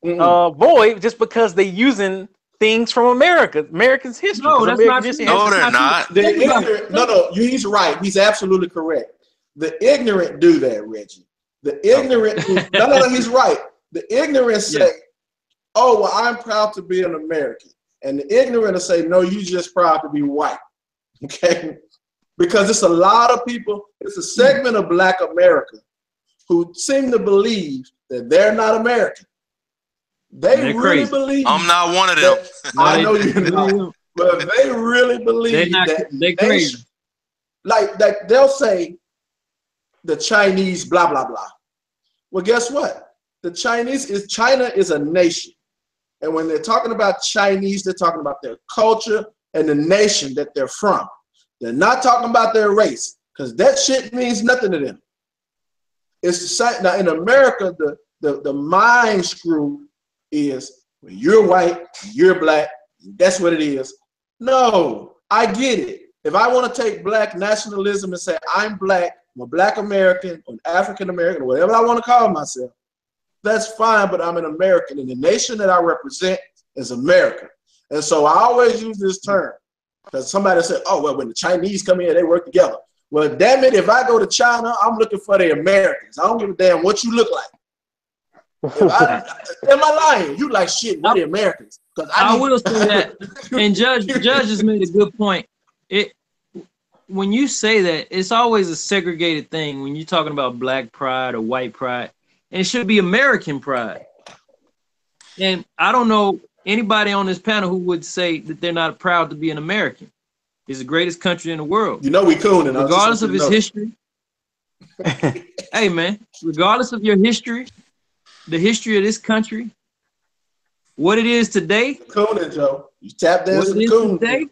void just because they're using things from America's history. No, that's not true. No, they're not. He's right. He's absolutely correct. The ignorant do that, Reggie. The ignorant. No, he's right. The ignorant say, oh, well, I'm proud to be an American. And the ignorant will say, no, you just proud to be white. Okay? Because it's a lot of people, it's a segment of Black America who seem to believe that they're not American. They really believe. I'm not one of them. I know you're not. But they really believe that they crazy. Like they'll say the Chinese blah blah blah. Well, guess what? China is a nation. And when they're talking about Chinese, they're talking about their culture and the nation that they're from. They're not talking about their race, because that shit means nothing to them. It's the same. Now in America, the mind screw is when you're white, you're Black, that's what it is. No, I get it. If I want to take Black nationalism and say I'm Black, I'm a Black American or African American or whatever I want to call myself, that's fine, but I'm an American, and the nation that I represent is America. And so I always use this term because somebody said, oh, well, when the Chinese come in, they work together. Well, damn it, if I go to China, I'm looking for the Americans. I don't give a damn what you look like. Am I lying? You like shit, we're the Americans. I will say that, and Judge has made a good point. When you say that, it's always a segregated thing when you're talking about Black pride or white pride, and it should be American pride. And I don't know anybody on this panel who would say that they're not proud to be an American. It's the greatest country in the world. You know we cooning. Regardless of its history. Hey, man, regardless of your history, the history of this country, what it is today. Cooning, Joe. You tap dancing the coon today.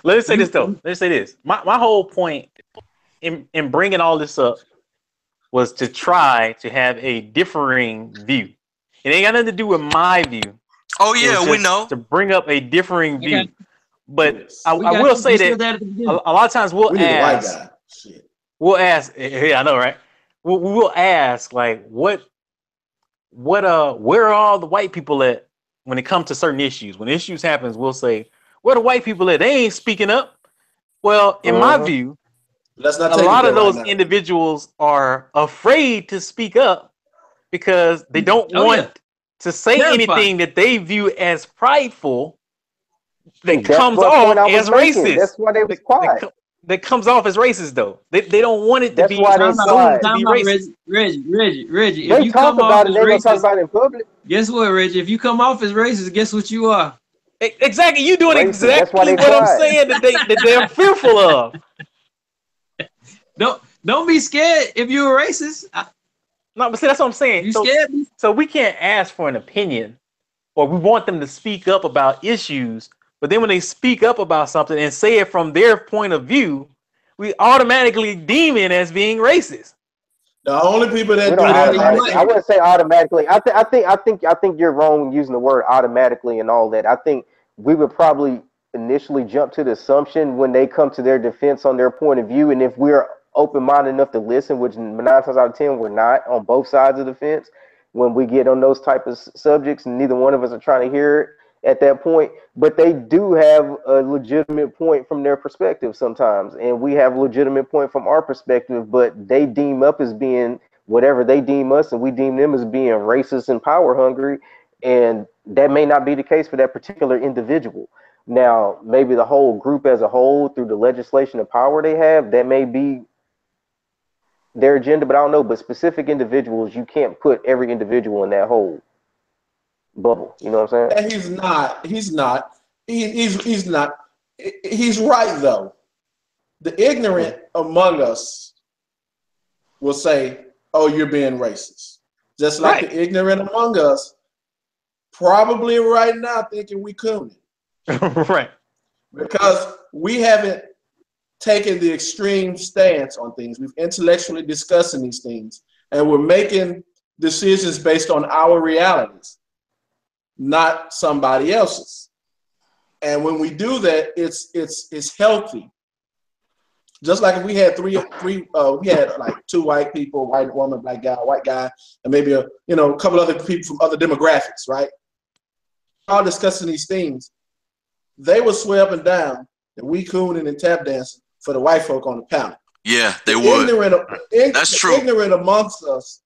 Let me say this though. Let me say this. My whole point in bringing all this up was to try to have a differing view. It ain't got nothing to do with my view. Oh yeah, we know. To bring up a differing view. Okay. But I will say that a lot of times we'll ask. We'll ask. Yeah, I know, right? We'll ask like, where are all the white people at when it comes to certain issues? When issues happens, we'll say, where the white people at? They ain't speaking up. Well, in my view, a lot of those individuals are afraid to speak up because they don't want to say anything that they view as prideful that comes off as racist. That's why they was quiet. That comes off as racist, though. They don't want it to be racist. Reggie. They talk about it. They don't talk about it in public. Guess what, Reggie? If you come off as racist, guess what you are? Exactly. You doing exactly what I'm saying that they're fearful of. Don't be scared if you're a racist. No, but see, that's what I'm saying. You scared? So we can't ask for an opinion, or we want them to speak up about issues. But then when they speak up about something and say it from their point of view, we automatically deem it as being racist. The only people that do that, I wouldn't say automatically. I think you're wrong using the word automatically and all that. I think we would probably initially jump to the assumption when they come to their defense on their point of view, and if we're open-minded enough to listen, which 9 times out of 10 we're not on both sides of the fence, when we get on those type of subjects, and neither one of us are trying to hear it at that point, but they do have a legitimate point from their perspective sometimes, and we have a legitimate point from our perspective, but they deem up as being whatever they deem us, and we deem them as being racist and power hungry, and that may not be the case for that particular individual. Now, maybe the whole group as a whole, through the legislation and power they have, that may be their agenda, but I don't know. But specific individuals, you can't put every individual in that whole bubble. You know what I'm saying? And he's not. He's not. He's right though. The ignorant among us will say, "Oh, you're being racist," just like the ignorant among us probably right now thinking we couldn't. Right. Because we haven't taken the extreme stance on things. We've intellectually discussing these things, and we're making decisions based on our realities, not somebody else's. And when we do that, it's healthy. Just like if we had we had like 2 white people, white woman, black guy, white guy, and maybe a couple other people from other demographics, right? All discussing these things, they would swear up and down that we cooning and tap dancing for the white folk on the panel. Yeah, they would. That's true. Ignorant amongst us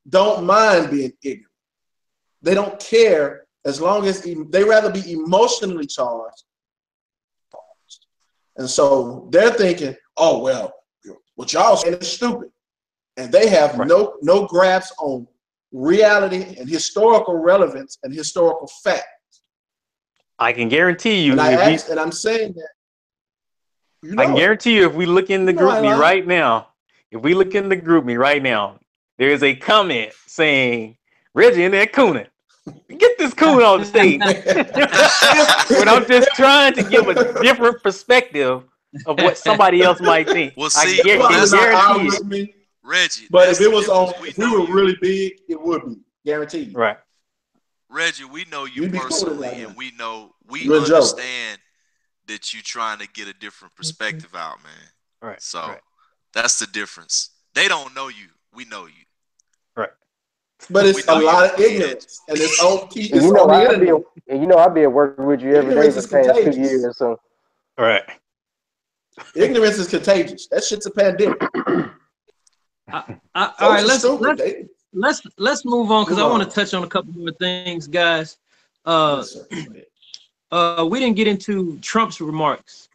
don't mind being ignorant. They don't care as long as they rather be emotionally charged. And so they're thinking, oh, well, what y'all saying is stupid. And they have no grasp on reality and historical relevance and historical fact. I can guarantee you. And I'm saying that. I can guarantee you, if we look in the group me right now, there's a comment saying, Reggie and that cooning. Get this coon on the stage. But I'm just trying to give a different perspective of what somebody else might think. Well, see, guarantee Reggie. But if it was on, if we were really big, it would be guaranteed. Right. Reggie, we know you personally, and we understand that you're trying to get a different perspective out, man. Right. So that's the difference. They don't know you. We know you. Right. But it's a lot of ignorance, and it's on. I'll be at work with you every day for the past 2 years. So, right. Ignorance is contagious. That shit's a pandemic. All right, let's move on, because I want to touch on a couple more things, guys. We didn't get into Trump's remarks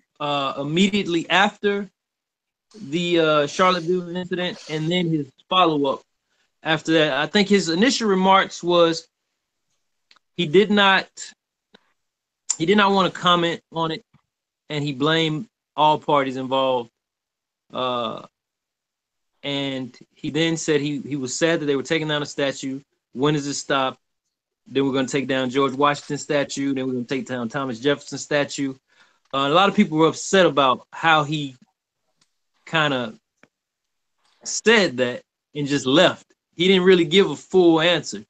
immediately after the Charlottesville incident, and then his follow-up after that. I think his initial remarks was he did not want to comment on it, and he blamed all parties involved. And he then said he was sad that they were taking down a statue. When does it stop? Then we're going to take down George Washington statue. Then we're going to take down Thomas Jefferson statue. A lot of people were upset about how he kind of said that and just left. He didn't really give a full answer.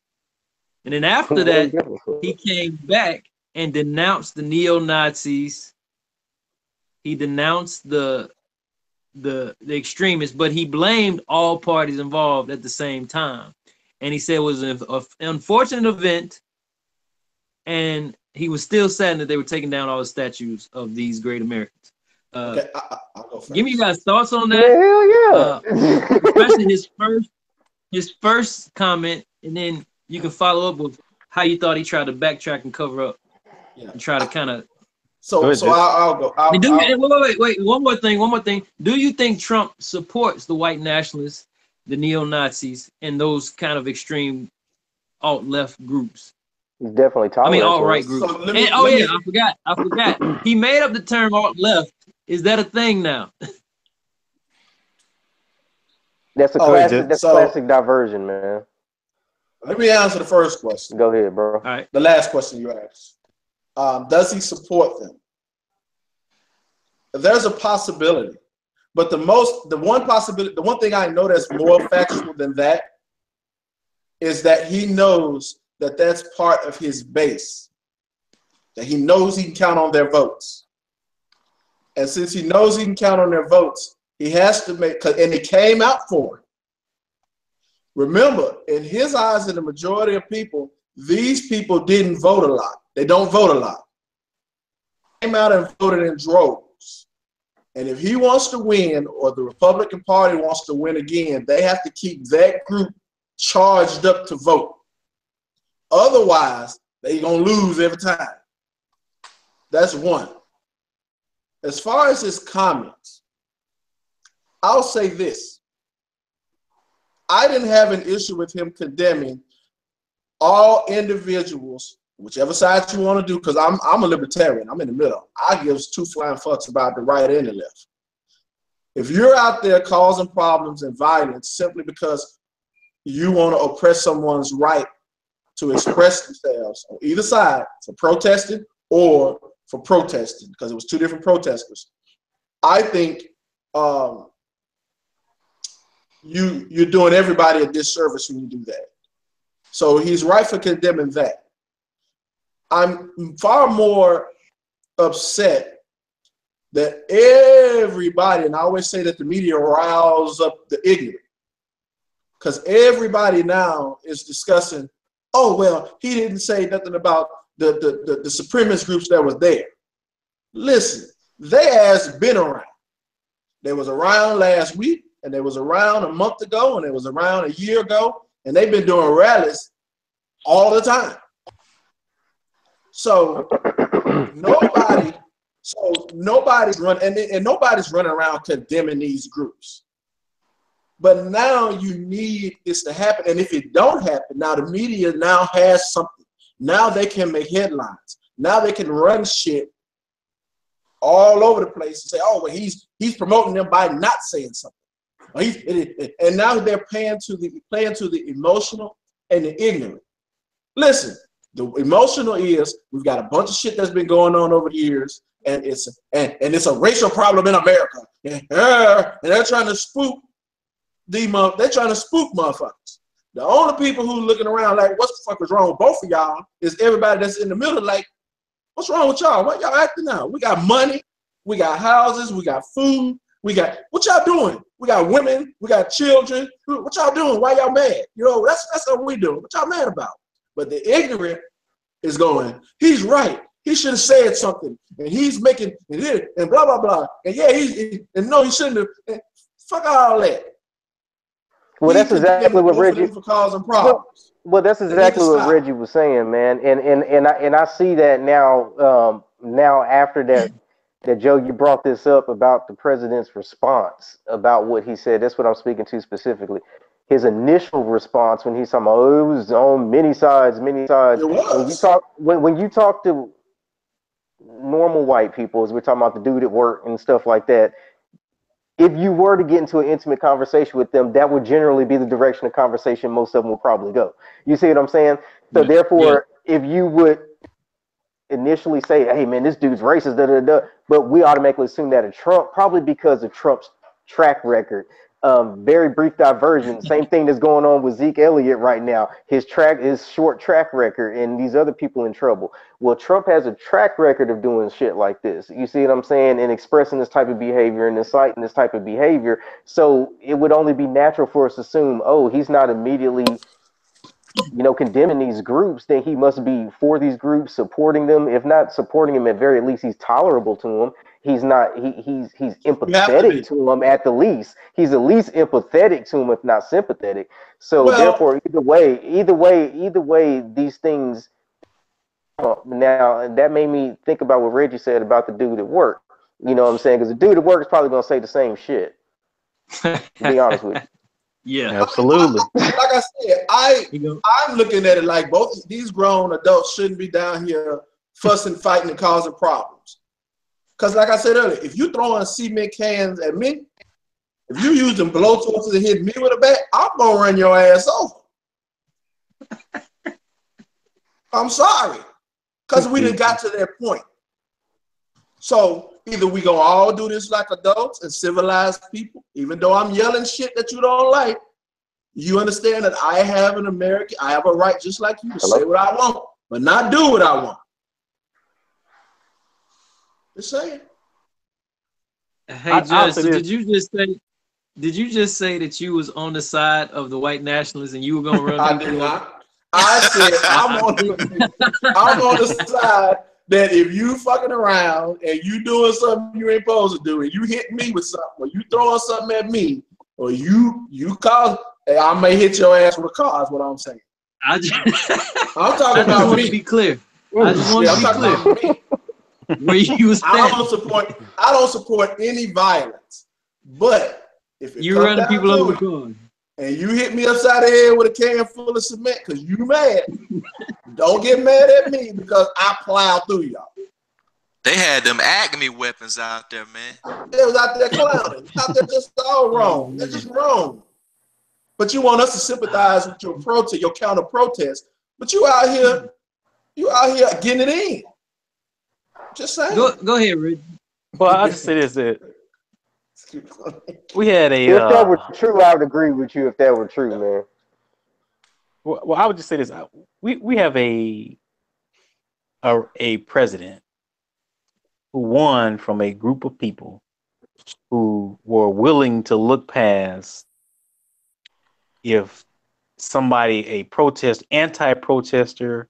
And then after that, he came back and denounced the neo-Nazis. He denounced the extremists, but he blamed all parties involved at the same time. And he said it was an unfortunate event, and he was still sad that they were taking down all the statues of these great Americans. Okay, I'll go first. Give me you guys thoughts on that. Hell yeah. Especially his first comment, and then you can follow up with how you thought he tried to backtrack and cover up, and try to kind of. So I'll go. Wait. One more thing. Do you think Trump supports the white nationalists, the neo-Nazis, and those kind of extreme alt-left groups? He's definitely tolerant. Alt-right groups. I forgot. He made up the term alt-left. Is that a thing now? That's a classic. That's classic diversion, man. Let me answer the first question. Go ahead, bro. All right. The last question you asked. Does he support them? There's a possibility, but the one thing I know that's more factual than that is that he knows that that's part of his base, that he knows he can count on their votes. And since he knows he can count on their votes, he has to make, and it came out for him. Remember, in his eyes and the majority of people, these people didn't vote a lot. They don't vote a lot. They came out and voted in droves. And if he wants to win, or the Republican Party wants to win again, they have to keep that group charged up to vote. Otherwise, they're going to lose every time. That's one. As far as his comments, I'll say this. I didn't have an issue with him condemning all individuals, whichever side you want to do, because I'm a libertarian. I'm in the middle. I give two flying fucks about the right and the left. If you're out there causing problems and violence simply because you want to oppress someone's right to express themselves on either side for protesting or for protesting, because it was two different protesters, I think you're doing everybody a disservice when you do that. So he's right for condemning that. I'm far more upset that everybody, and I always say that the media riles up the ignorant, because everybody now is discussing, oh, well, he didn't say nothing about the supremacist groups that was there. Listen, they has been around. They was around last week, and they was around a month ago, and they was around a year ago, and they've been doing rallies all the time. So nobody's running, and nobody's running around condemning these groups. But now you need this to happen, and if it don't happen, now the media now has something. Now they can make headlines. Now they can run shit all over the place and say, "Oh, well, he's promoting them by not saying something." And now they're playing to the emotional and the ignorant. Listen, the emotional is we've got a bunch of shit that's been going on over the years, and it's a racial problem in America, and they're trying to spook motherfuckers. The only people who looking around like, what the fuck is wrong with both of y'all is everybody that's in the middle like, what's wrong with y'all? What y'all acting now? We got money, we got houses, we got food, what y'all doing? We got women, we got children. What y'all doing? Why y'all mad? You know, that's what we do. What y'all mad about? But the ignorant is going, he's right. He should have said something. And he's making it and blah, blah, blah. And yeah, he shouldn't have. Fuck all that. Well, that's exactly what Reggie for causing problems. Well, that's exactly what Reggie was saying, man. And I see that now. Now after that, Joe, you brought this up about the president's response about what he said. That's what I'm speaking to specifically. His initial response when he's talking about, it was on many sides. It was. When you talk to normal white people, as we're talking about the dude at work and stuff like that, if you were to get into an intimate conversation with them, that would generally be the direction of conversation most of them will probably go. You see what I'm saying? So therefore, if you would initially say, hey man, this dude's racist, but we automatically assume that of Trump, probably because of Trump's track record. Very brief diversion, same thing that's going on with Zeke Elliott right now. His short track record and these other people in trouble. Well, Trump has a track record of doing shit like this. You see what I'm saying? And expressing this type of behavior and inciting this type of behavior. So it would only be natural for us to assume, oh, he's not immediately, condemning these groups, then he must be for these groups, supporting them. If not supporting them, at very least, he's tolerable to them. He's not. He's empathetic to them at the least. He's at least empathetic to them, if not sympathetic. So therefore, either way, these things. Now that made me think about what Reggie said about the dude at work. You know what I'm saying? Because the dude at work is probably gonna say the same shit. To be honest with you. Yeah, absolutely. Like I said, I'm looking at it like both these grown adults shouldn't be down here fussing, fighting, and causing problems. Because like I said earlier, if you throwing cement cans at me, if you using blowtorches to hit me with a bat, I'm gonna run your ass over. I'm sorry. Because we done got to that point. So either we gonna all do this like adults and civilized people, even though I'm yelling shit that you don't like, you understand that I have a right just like you to say what I want, but not do what I want. Just saying. Hey, Judge, so did you just say that you was on the side of the white nationalists and you were gonna run? I did not. I said I'm on the side that if you fucking around and you doing something you ain't supposed to do, and you hit me with something, or you throwing something at me, or you cause, I may hit your ass with a car. Is what I'm saying. I'm talking about me. To be clear. I just want to be clear. Where you was I don't support any violence, but if it you running people over the car and you hit me upside the head with a can full of cement because you mad, don't get mad at me because I plowed through y'all. They had them Acme weapons out there, man. They was out there clowning. Out there just all wrong. That's just wrong. But you want us to sympathize with your protest, your counter protest. But you out here getting it in. Just saying. Go ahead, Rick. Well, I'll just say this: that we had a. If that were true, I would agree with you. If that were true, man. Well, I would just say this: we have a president who won from a group of people who were willing to look past if somebody, anti-protester,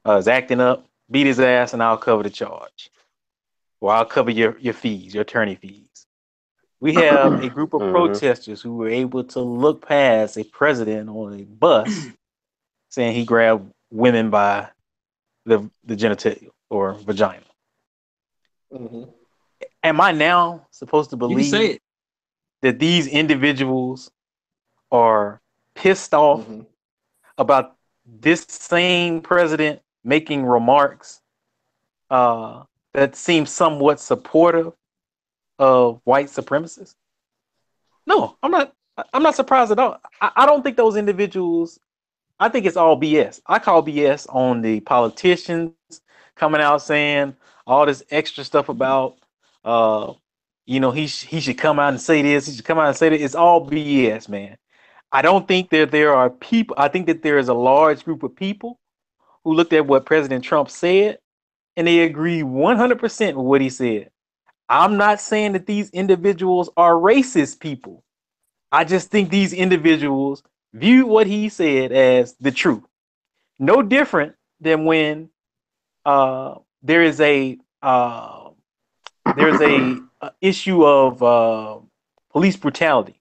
is acting up, beat his ass, and I'll cover the charge. Or I'll cover your fees, your attorney fees. We have a group of protesters who were able to look past a president on a bus saying he grabbed women by the genitalia or vagina. Mm-hmm. Am I now supposed to You can say believe it. that these individuals are pissed off Mm-hmm. about this same president making remarks that seem somewhat supportive of white supremacists? No, I'm not. I'm not surprised at all. I don't think those individuals. I think it's all BS. I call BS on the politicians coming out saying all this extra stuff about, uh, he should come out and say this. He should come out and say that. It's all BS, man. I don't think that there are people. I think that there is a large group of people who looked at what President Trump said and they agree 100% with what he said. I'm not saying that these individuals are racist people. I just think these individuals view what he said as the truth. No different than when uh, there is a issue of police brutality,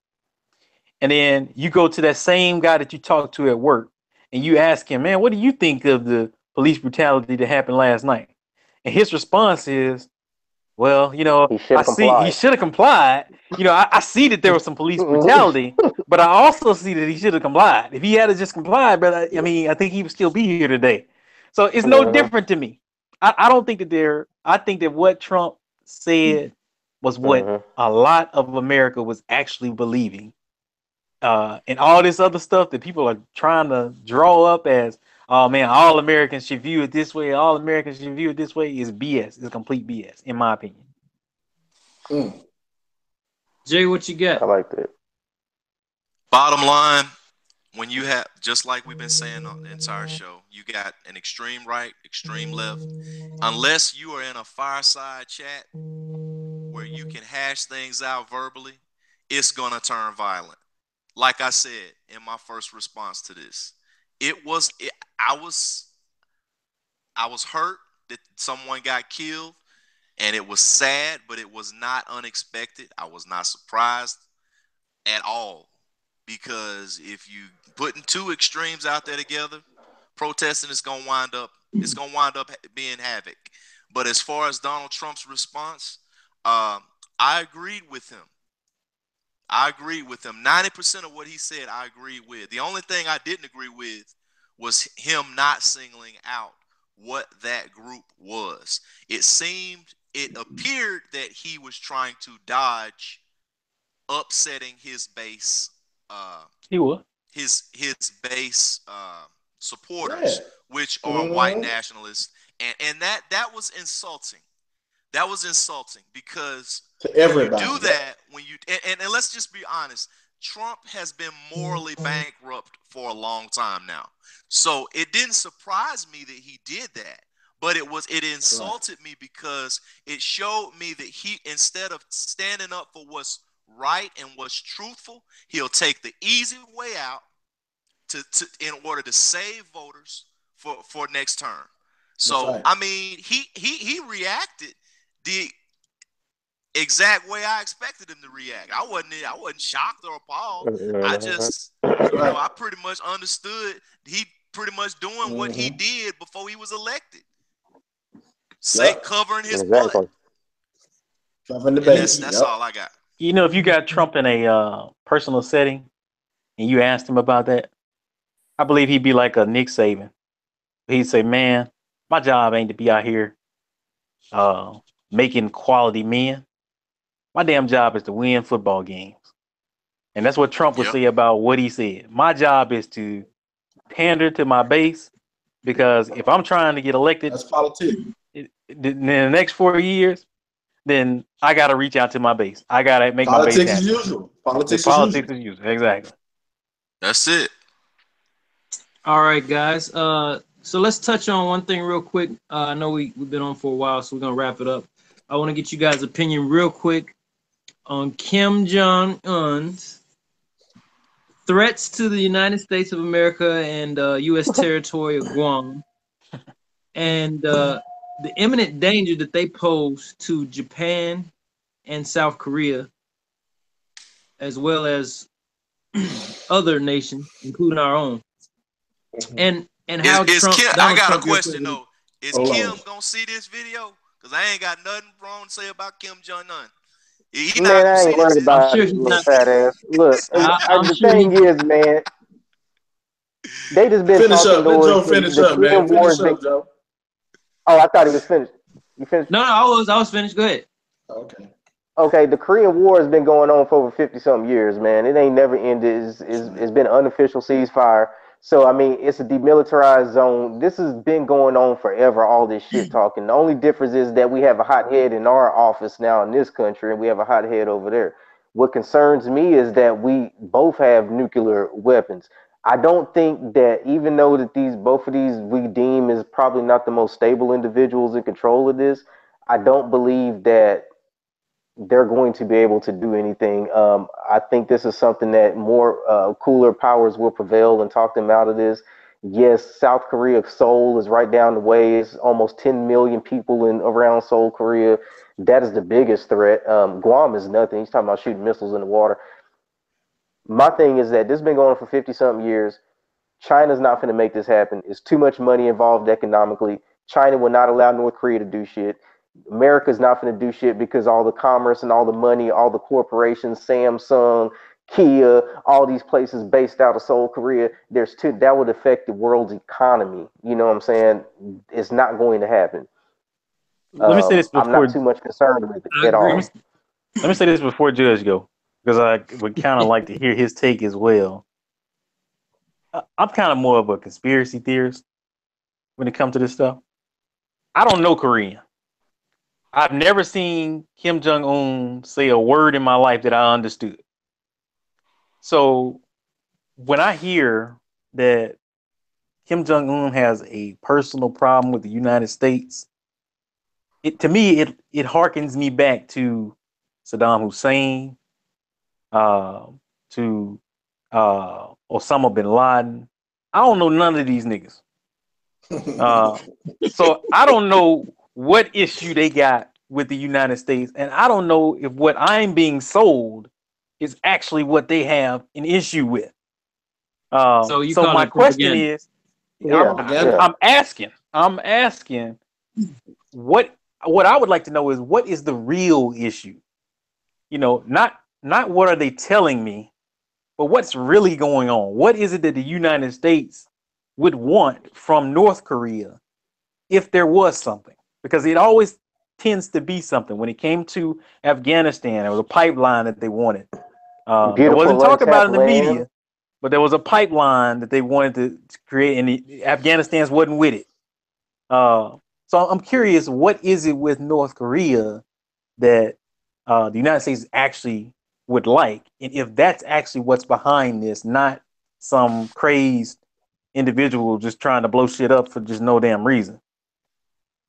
and then you go to that same guy that you talked to at work, and you ask him, "Man, what do you think of the police brutality that happened last night?" And his response is, well, He should I have see he complied. should have complied. I see that there was some police brutality, but I also see that he should have complied. If he had just complied, but I mean, I think he would still be here today. So it's no Uh-huh. different to me. I don't think that I think that what Trump said was what Uh-huh. a lot of America was actually believing. And all this other stuff that people are trying to draw up as, oh man, all Americans should view it this way, all Americans should view it this way, is BS. It's complete BS, in my opinion. Mm. Jay, what you got? I like that. Bottom line, when you have, just like we've been saying on the entire show, you got an extreme right, extreme left. Unless you are in a fireside chat where you can hash things out verbally, it's gonna turn violent. Like I said in my first response to this, I was hurt that someone got killed, and it was sad, but it was not unexpected. I was not surprised at all, because if you putting two extremes out there together, protesting is gonna wind up being havoc. But as far as Donald Trump's response, I agreed with him. 90% of what he said, I agreed with. The only thing I didn't agree with was him not singling out what that group was. It appeared that he was trying to dodge upsetting his base, He would. his base Yeah. supporters, which are white Mm-hmm. nationalists, and that was insulting. That was insulting because To when you everybody. do that, and let's just be honest, Trump has been morally bankrupt for a long time now. So it didn't surprise me that he did that, but it insulted me because it showed me that he, instead of standing up for what's right and what's truthful, he'll take the easy way out to in order to save voters for next term. So right. I mean, he reacted the exact way I expected him to react. I wasn't shocked or appalled. I just, Right. I pretty much understood he pretty much doing what he did before he was elected. Yep. Covering his Exactly. butt. Covering the And baby. that's all I got. If you got Trump in a personal setting and you asked him about that, I believe he'd be like a Nick Saban. He'd say, "Man, my job ain't to be out here making quality men. My damn job is to win football games." And that's what Trump would Yep. say about what he said. My job is to pander to my base, because if I'm trying to get elected That's politics. in the next 4 years, then I got to reach out to my base. I got to make my base Politics happy. as usual. Politics Politics as is usual. Exactly. That's it. All right, guys. So let's touch on one thing real quick. I know we've been on for a while, so we're gonna wrap it up. I want to get you guys' opinion real quick on Kim Jong-un's threats to the United States of America and U.S. territory of Guam, and the imminent danger that they pose to Japan and South Korea, as well as other nations, including our own. And how Is Trump, Kim? I Donald got a Trump, your question president. though. Is Hold Kim on. gonna see this video? Cause I ain't got nothing wrong to say about Kim Jong Un. He not Man, gonna I see ain't worried this. I'm about sure his he's little not. fat ass. Look, I'm the sure thing he. is, man, they just been Finish talking up. Let noise. Joe finish The up, man. Korean War Finish has been. up, Joe. Oh, I thought he was finished. You finished? No, I was finished. Go ahead. Okay. Okay, the Korean War has been going on for over 50 something years, man. It ain't never ended. It's been an unofficial ceasefire. So I mean, it's a demilitarized zone. This has been going on forever. All this shit talking. The only difference is that we have a hot head in our office now in this country, and we have a hot head over there. What concerns me is that we both have nuclear weapons. I don't think that even though that these both of these we deem is probably not the most stable individuals in control of this, I don't believe that they're going to be able to do anything. I think this is something that more cooler powers will prevail and talk them out of this. Yes, South Korea, Seoul is right down the way. It's almost 10 million people in around Seoul, Korea. That is the biggest threat. Guam is nothing. He's talking about shooting missiles in the water. My thing is that this has been going on for 50 something years. China's not going to make this happen. It's too much money involved economically. China will not allow North Korea to do shit. America's not going to do shit because all the commerce and all the money, all the corporations, Samsung, Kia, all these places based out of Seoul, Korea, that would affect the world's economy. You know what I'm saying? It's not going to happen. Let me say this I'm before. not too much concerned with it I at agree. all. Let me say this before Judge go, because I would kind of like to hear his take as well. I'm kind of more of a conspiracy theorist when it comes to this stuff. I don't know Korean. I've never seen Kim Jong Un say a word in my life that I understood. So when I hear that Kim Jong Un has a personal problem with the United States, it harkens me back to Saddam Hussein, uh, to Osama bin Laden. I don't know none of these niggas. Uh, so I don't know what issue they got with the United States, and I don't know if what I'm being sold is actually what they have an issue with. So you So call my it question propaganda? is, Yeah, Propaganda. yeah. I'm asking, what I would like to know is what is the real issue? You know, not what are they telling me, but what's really going on? What is it that the United States would want from North Korea if there was something? Because it always tends to be something. When it came to Afghanistan, there was a pipeline that they wanted. It wasn't Beautiful talked about untapped in the land. media, but there was a pipeline that they wanted to create, and Afghanistan's wasn't with it. So I'm curious, what is it with North Korea that the United States actually would like, and if that's actually what's behind this, not some crazed individual just trying to blow shit up for just no damn reason.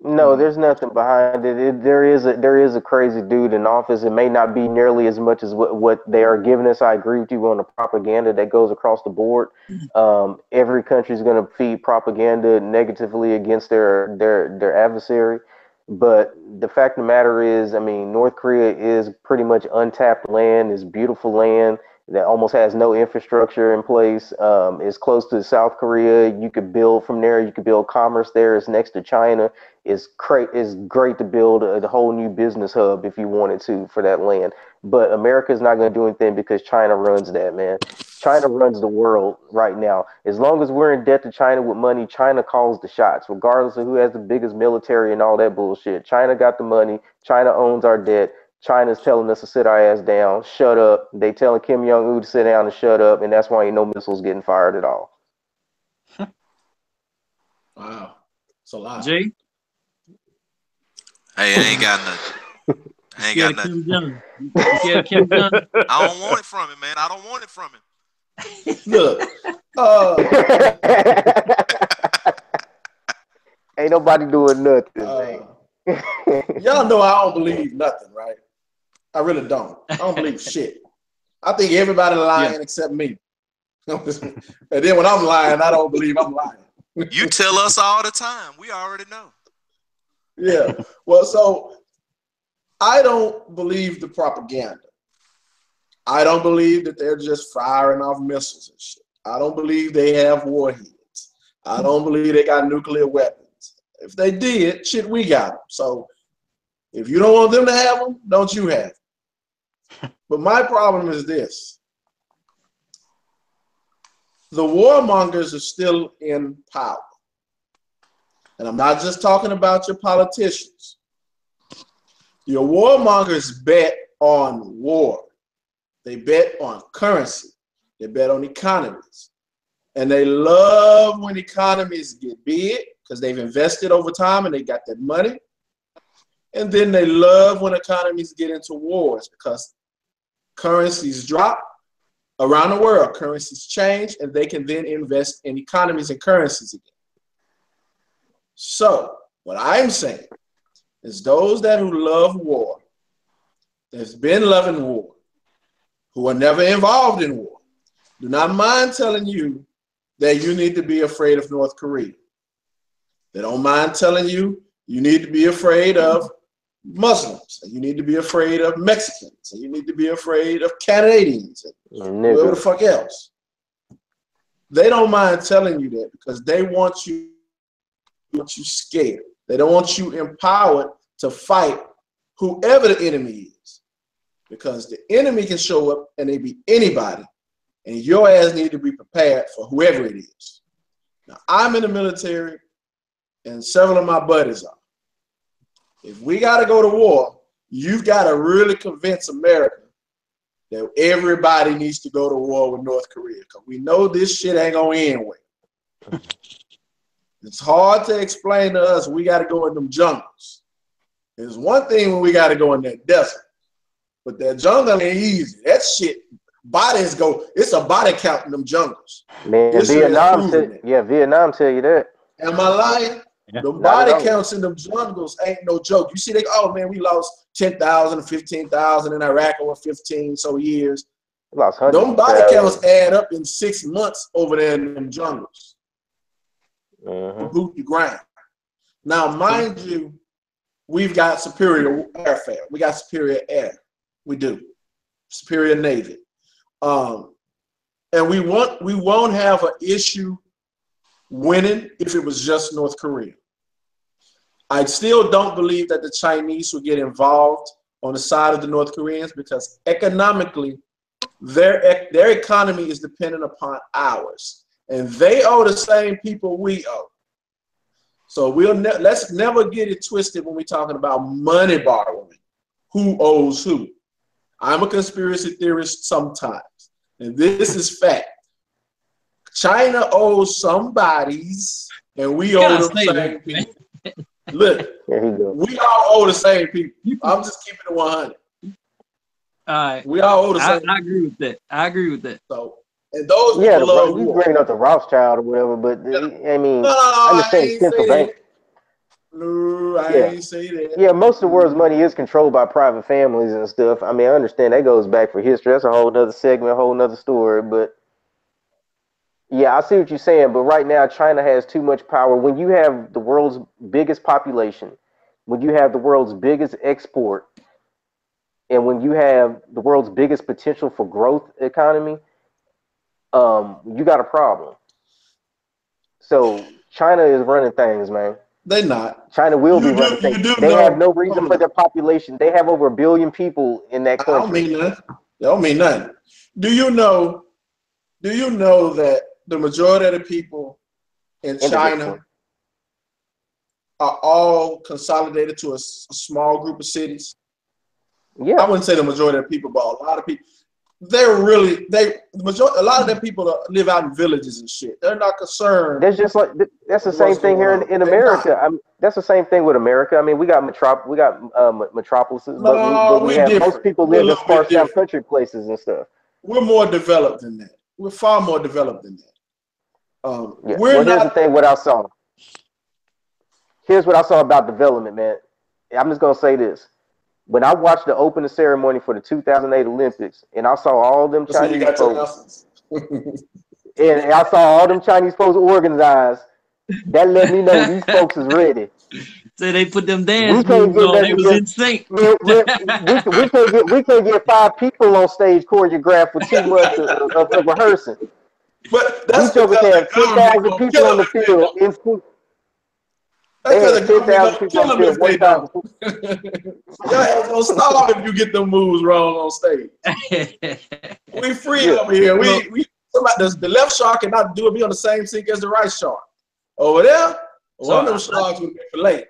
No, there's nothing behind it. There is a crazy dude in office. It may not be nearly as much as what they are giving us. I agree with you on the propaganda that goes across the board. Every country is going to feed propaganda negatively against their adversary. But the fact of the matter is, I mean, North Korea is pretty much untapped land. It's beautiful land that almost has no infrastructure in place. It's close to South Korea. You could build from there. You could build commerce there. It's next to China. It's great to build a whole new business hub if you wanted to for that land. But America is not going to do anything because China runs that, man. China runs the world right now. As long as we're in debt to China with money, China calls the shots, regardless of who has the biggest military and all that bullshit. China got the money. China owns our debt. China's telling us to sit our ass down, shut up. They telling Kim Jong Un to sit down and shut up, and that's why ain't no missiles getting fired at all. Wow. It's a lot. Jay, Hey, it ain't got nothing. you I ain't scared got of nothing. Kim Jong? You scared of Kim Jong? I don't want it from him, man. I don't want it from him. Look, Ain't nobody doing nothing, man. y'all know I don't believe nothing, right? I really don't. I don't believe shit. I think everybody lying except me. And then when I'm lying, I don't believe I'm lying. You tell us all the time. We already know. Yeah. Well, so I don't believe the propaganda. I don't believe that they're just firing off missiles and shit. I don't believe they have warheads. I don't believe they got nuclear weapons. If they did, shit, we got them. So if you don't want them to have them, don't you have them. But my problem is this. The warmongers are still in power. And I'm not just talking about your politicians. Your warmongers bet on war. They bet on currency. They bet on economies. And they love when economies get big because they've invested over time and they got that money. And then they love when economies get into wars because currencies drop around the world. Currencies change and they can then invest in economies and currencies again. So what I'm saying is those that who love war, that's been loving war, who are never involved in war, do not mind telling you that you need to be afraid of North Korea. They don't mind telling you you need to be afraid of Muslims, and you need to be afraid of Mexicans, and you need to be afraid of Canadians, and whoever the fuck else. They don't mind telling you that because they want you scared. They don't want you empowered to fight whoever the enemy is. Because the enemy can show up and they be anybody, and your ass need to be prepared for whoever it is. Now, I'm in the military, and several of my buddies are. If we got to go to war, you've got to really convince America that everybody needs to go to war with North Korea, because we know this shit ain't going to end well. It's hard to explain to us we got to go in them jungles. There's one thing when we got to go in that desert, but that jungle ain't easy. That shit, bodies go, it's a body count in them jungles. Man, Vietnam tell you that. Am I lying? Yeah. The body counts in them jungles ain't no joke. You see, oh man, we lost 10,000 or 15,000 in Iraq over 15 so years. Lost them body counts add up in 6 months over there in them jungles. Boot the ground. Now, mind you, we've got superior airfare. We got superior air. We do. Superior Navy. And we won't have an issue winning if it was just North Korea. I still don't believe that the Chinese will get involved on the side of the North Koreans because economically, their economy is dependent upon ours. And they owe the same people we owe. So let's never get it twisted when we're talking about money borrowing. Who owes who? I'm a conspiracy theorist sometimes. And this is fact. China owes somebody's, and we owe the same people. Look, we all owe the same people. I'm just keeping it 100. All right. We all owe the same. I agree with that. I agree with that. So, and those people love you war. bring up the Rothschild or whatever, but I mean, I understand central bank. No, I ain't say that. Yeah, most of the world's money is controlled by private families and stuff. I mean, I understand that goes back for history. That's a whole nother segment, a whole nother story. But yeah, I see what you're saying. But right now, China has too much power. When you have the world's biggest population, when you have the world's biggest export, and when you have the world's biggest potential for growth economy, you got a problem. So China is running things, man. They're not. China will be running things. They have no reason for their population. They have over 1 billion people in that country. I don't mean nothing. That don't mean nothing. Do you know that the majority of the people in China are all consolidated to a small group of cities? Yeah. I wouldn't say the majority of the people, but a lot of people. A lot of them people live out in villages and shit. They're not concerned. That's the same thing here in America. That's the same thing with America. I mean, we got metropolises, but we have most people live in sparse out country places and stuff. We're more developed than that. We're far more developed than that. Here's the thing. What I saw. Here's what I saw about development, man. I'm just gonna say this. When I watched the opening ceremony for the 2008 Olympics, and I saw all them Chinese folks, and I saw all them Chinese folks organized, that let me know these folks is ready. So they put them dance moves on. They was in sync. We can't get 5 people on stage choreographed for 2 months of rehearsing. But that's we have 10,000 people on the field in school. They That's had because the 10,000 government people gonna on kill stage them if one they time. don't. Your ass gonna starve if you get them moves wrong on stage. We free Yeah. over here. Well, The left shark cannot be on the same sink as the right shark. Over there, So one of them sharks would be late.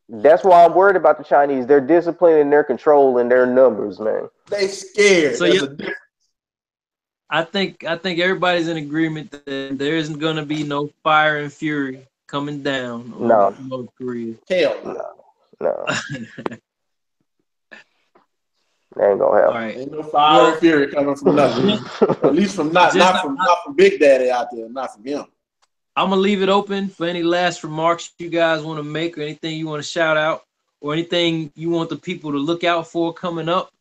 That's why I'm worried about the Chinese. They're disciplined in their control and their numbers, man. They scared. so There's yeah, a difference. I think everybody's in agreement that there isn't gonna be no fire and fury coming down No, on North Korea. Hell no. no, no. That ain't gonna All happen. right. Ain't no fire Well, and fury coming from nothing. At least from not from Big Daddy out there, not from him. I'm gonna leave it open for any last remarks you guys want to make, or anything you want to shout out, or anything you want the people to look out for coming up.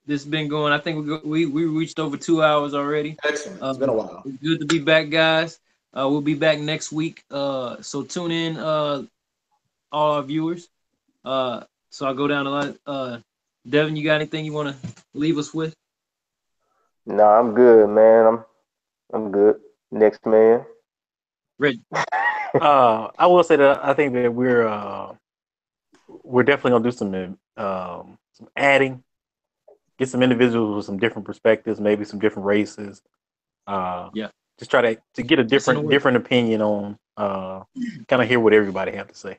This has been going. I think we reached over 2 hours already. Excellent. It's been a while. It's good to be back, guys. We'll be back next week. So tune in, all our viewers. So I'll go down the line. Devin, you got anything you want to leave us with? No, I'm good, man. I'm good. Next man. Rich. I will say that I think that we're definitely gonna do some adding, get some individuals with some different perspectives, maybe some different races. Yeah. Just try to get a different opinion on kind of hear what everybody have to say,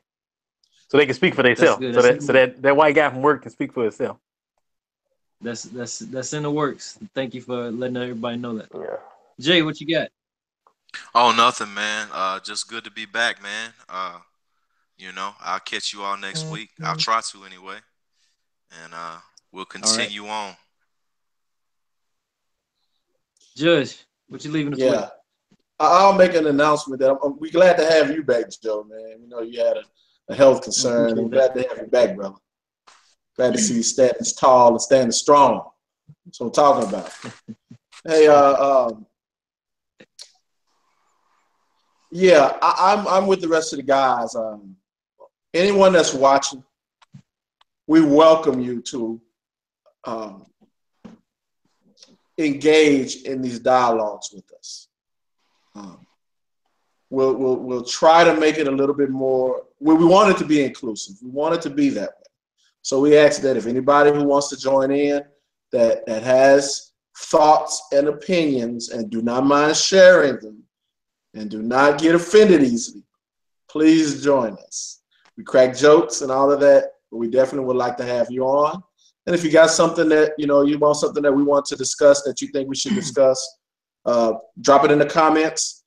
so they can speak for themselves. So that white guy from work can speak for himself. That's in the works. Thank you for letting everybody know that. Yeah. Jay, what you got? Oh, nothing, man. Just good to be back, man. I'll catch you all next week. I'll try to anyway, and we'll continue on. Judge, what you leaving us with? Yeah. I'll make an announcement that we're glad to have you back, Joe, man. You know, you had a health concern. I'm glad to have you back, brother. Glad to see you standing tall and standing strong. That's what I'm talking about. Hey, yeah, I'm with the rest of the guys. Anyone that's watching, we welcome you to engage in these dialogues with us. We'll try to make it a little bit more. We want it to be inclusive. We want it to be that way. So we ask that if anybody who wants to join in that has thoughts and opinions and do not mind sharing them and do not get offended easily, please join us. We crack jokes and all of that, but we definitely would like to have you on. And if you got something that, you want something that we want to discuss that you think we should discuss, drop it in the comments.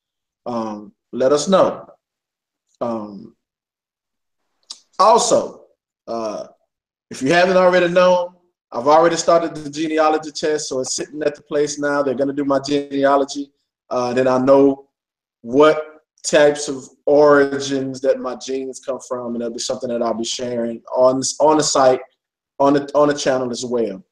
Let us know. Also, if you haven't already known, I've already started the genealogy test, so it's sitting at the place now. They're going to do my genealogy. Then I know what types of origins that my genes come from, and that'll be something that I'll be sharing on the site, on the channel as well.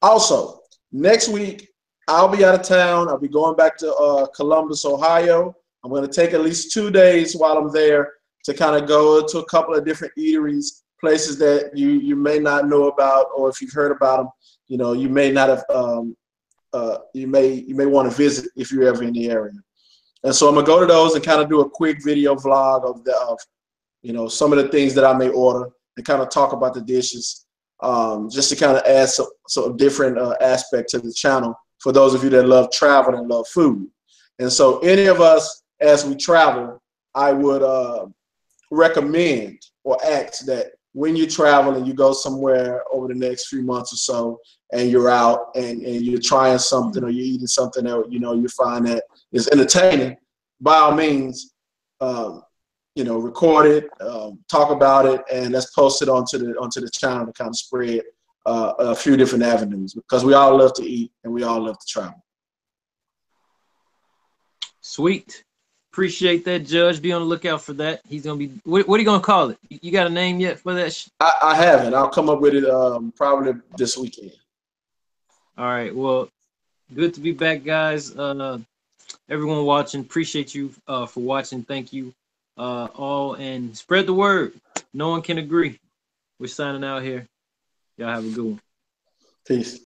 Also, next week, I'll be out of town. I'll be going back to Columbus, Ohio. I'm going to take at least 2 days while I'm there to kind of go to a couple of different eateries, places that you may not know about, or if you've heard about them, you may not have. You may want to visit if you're ever in the area. And so I'm gonna go to those and kind of do a quick video vlog of some of the things that I may order and kind of talk about the dishes, just to kind of add some different aspect to the channel for those of you that love travel and love food. And so any of us, as we travel, I would recommend or ask that when you travel and you go somewhere over the next few months or so, and you're out and you're trying something or you're eating something that you find that is entertaining, by all means, record it, talk about it, and let's post it onto the channel to kind of spread a few different avenues, because we all love to eat and we all love to travel. Sweet. Appreciate that, Judge. Be on the lookout for that. He's gonna be. What are you gonna call it? You got a name yet for that? I haven't. I'll come up with it probably this weekend. All right. Well, good to be back, guys. Everyone watching, appreciate you for watching. Thank you all, and spread the word. No one can agree. We're signing out here. Y'all have a good one. Peace.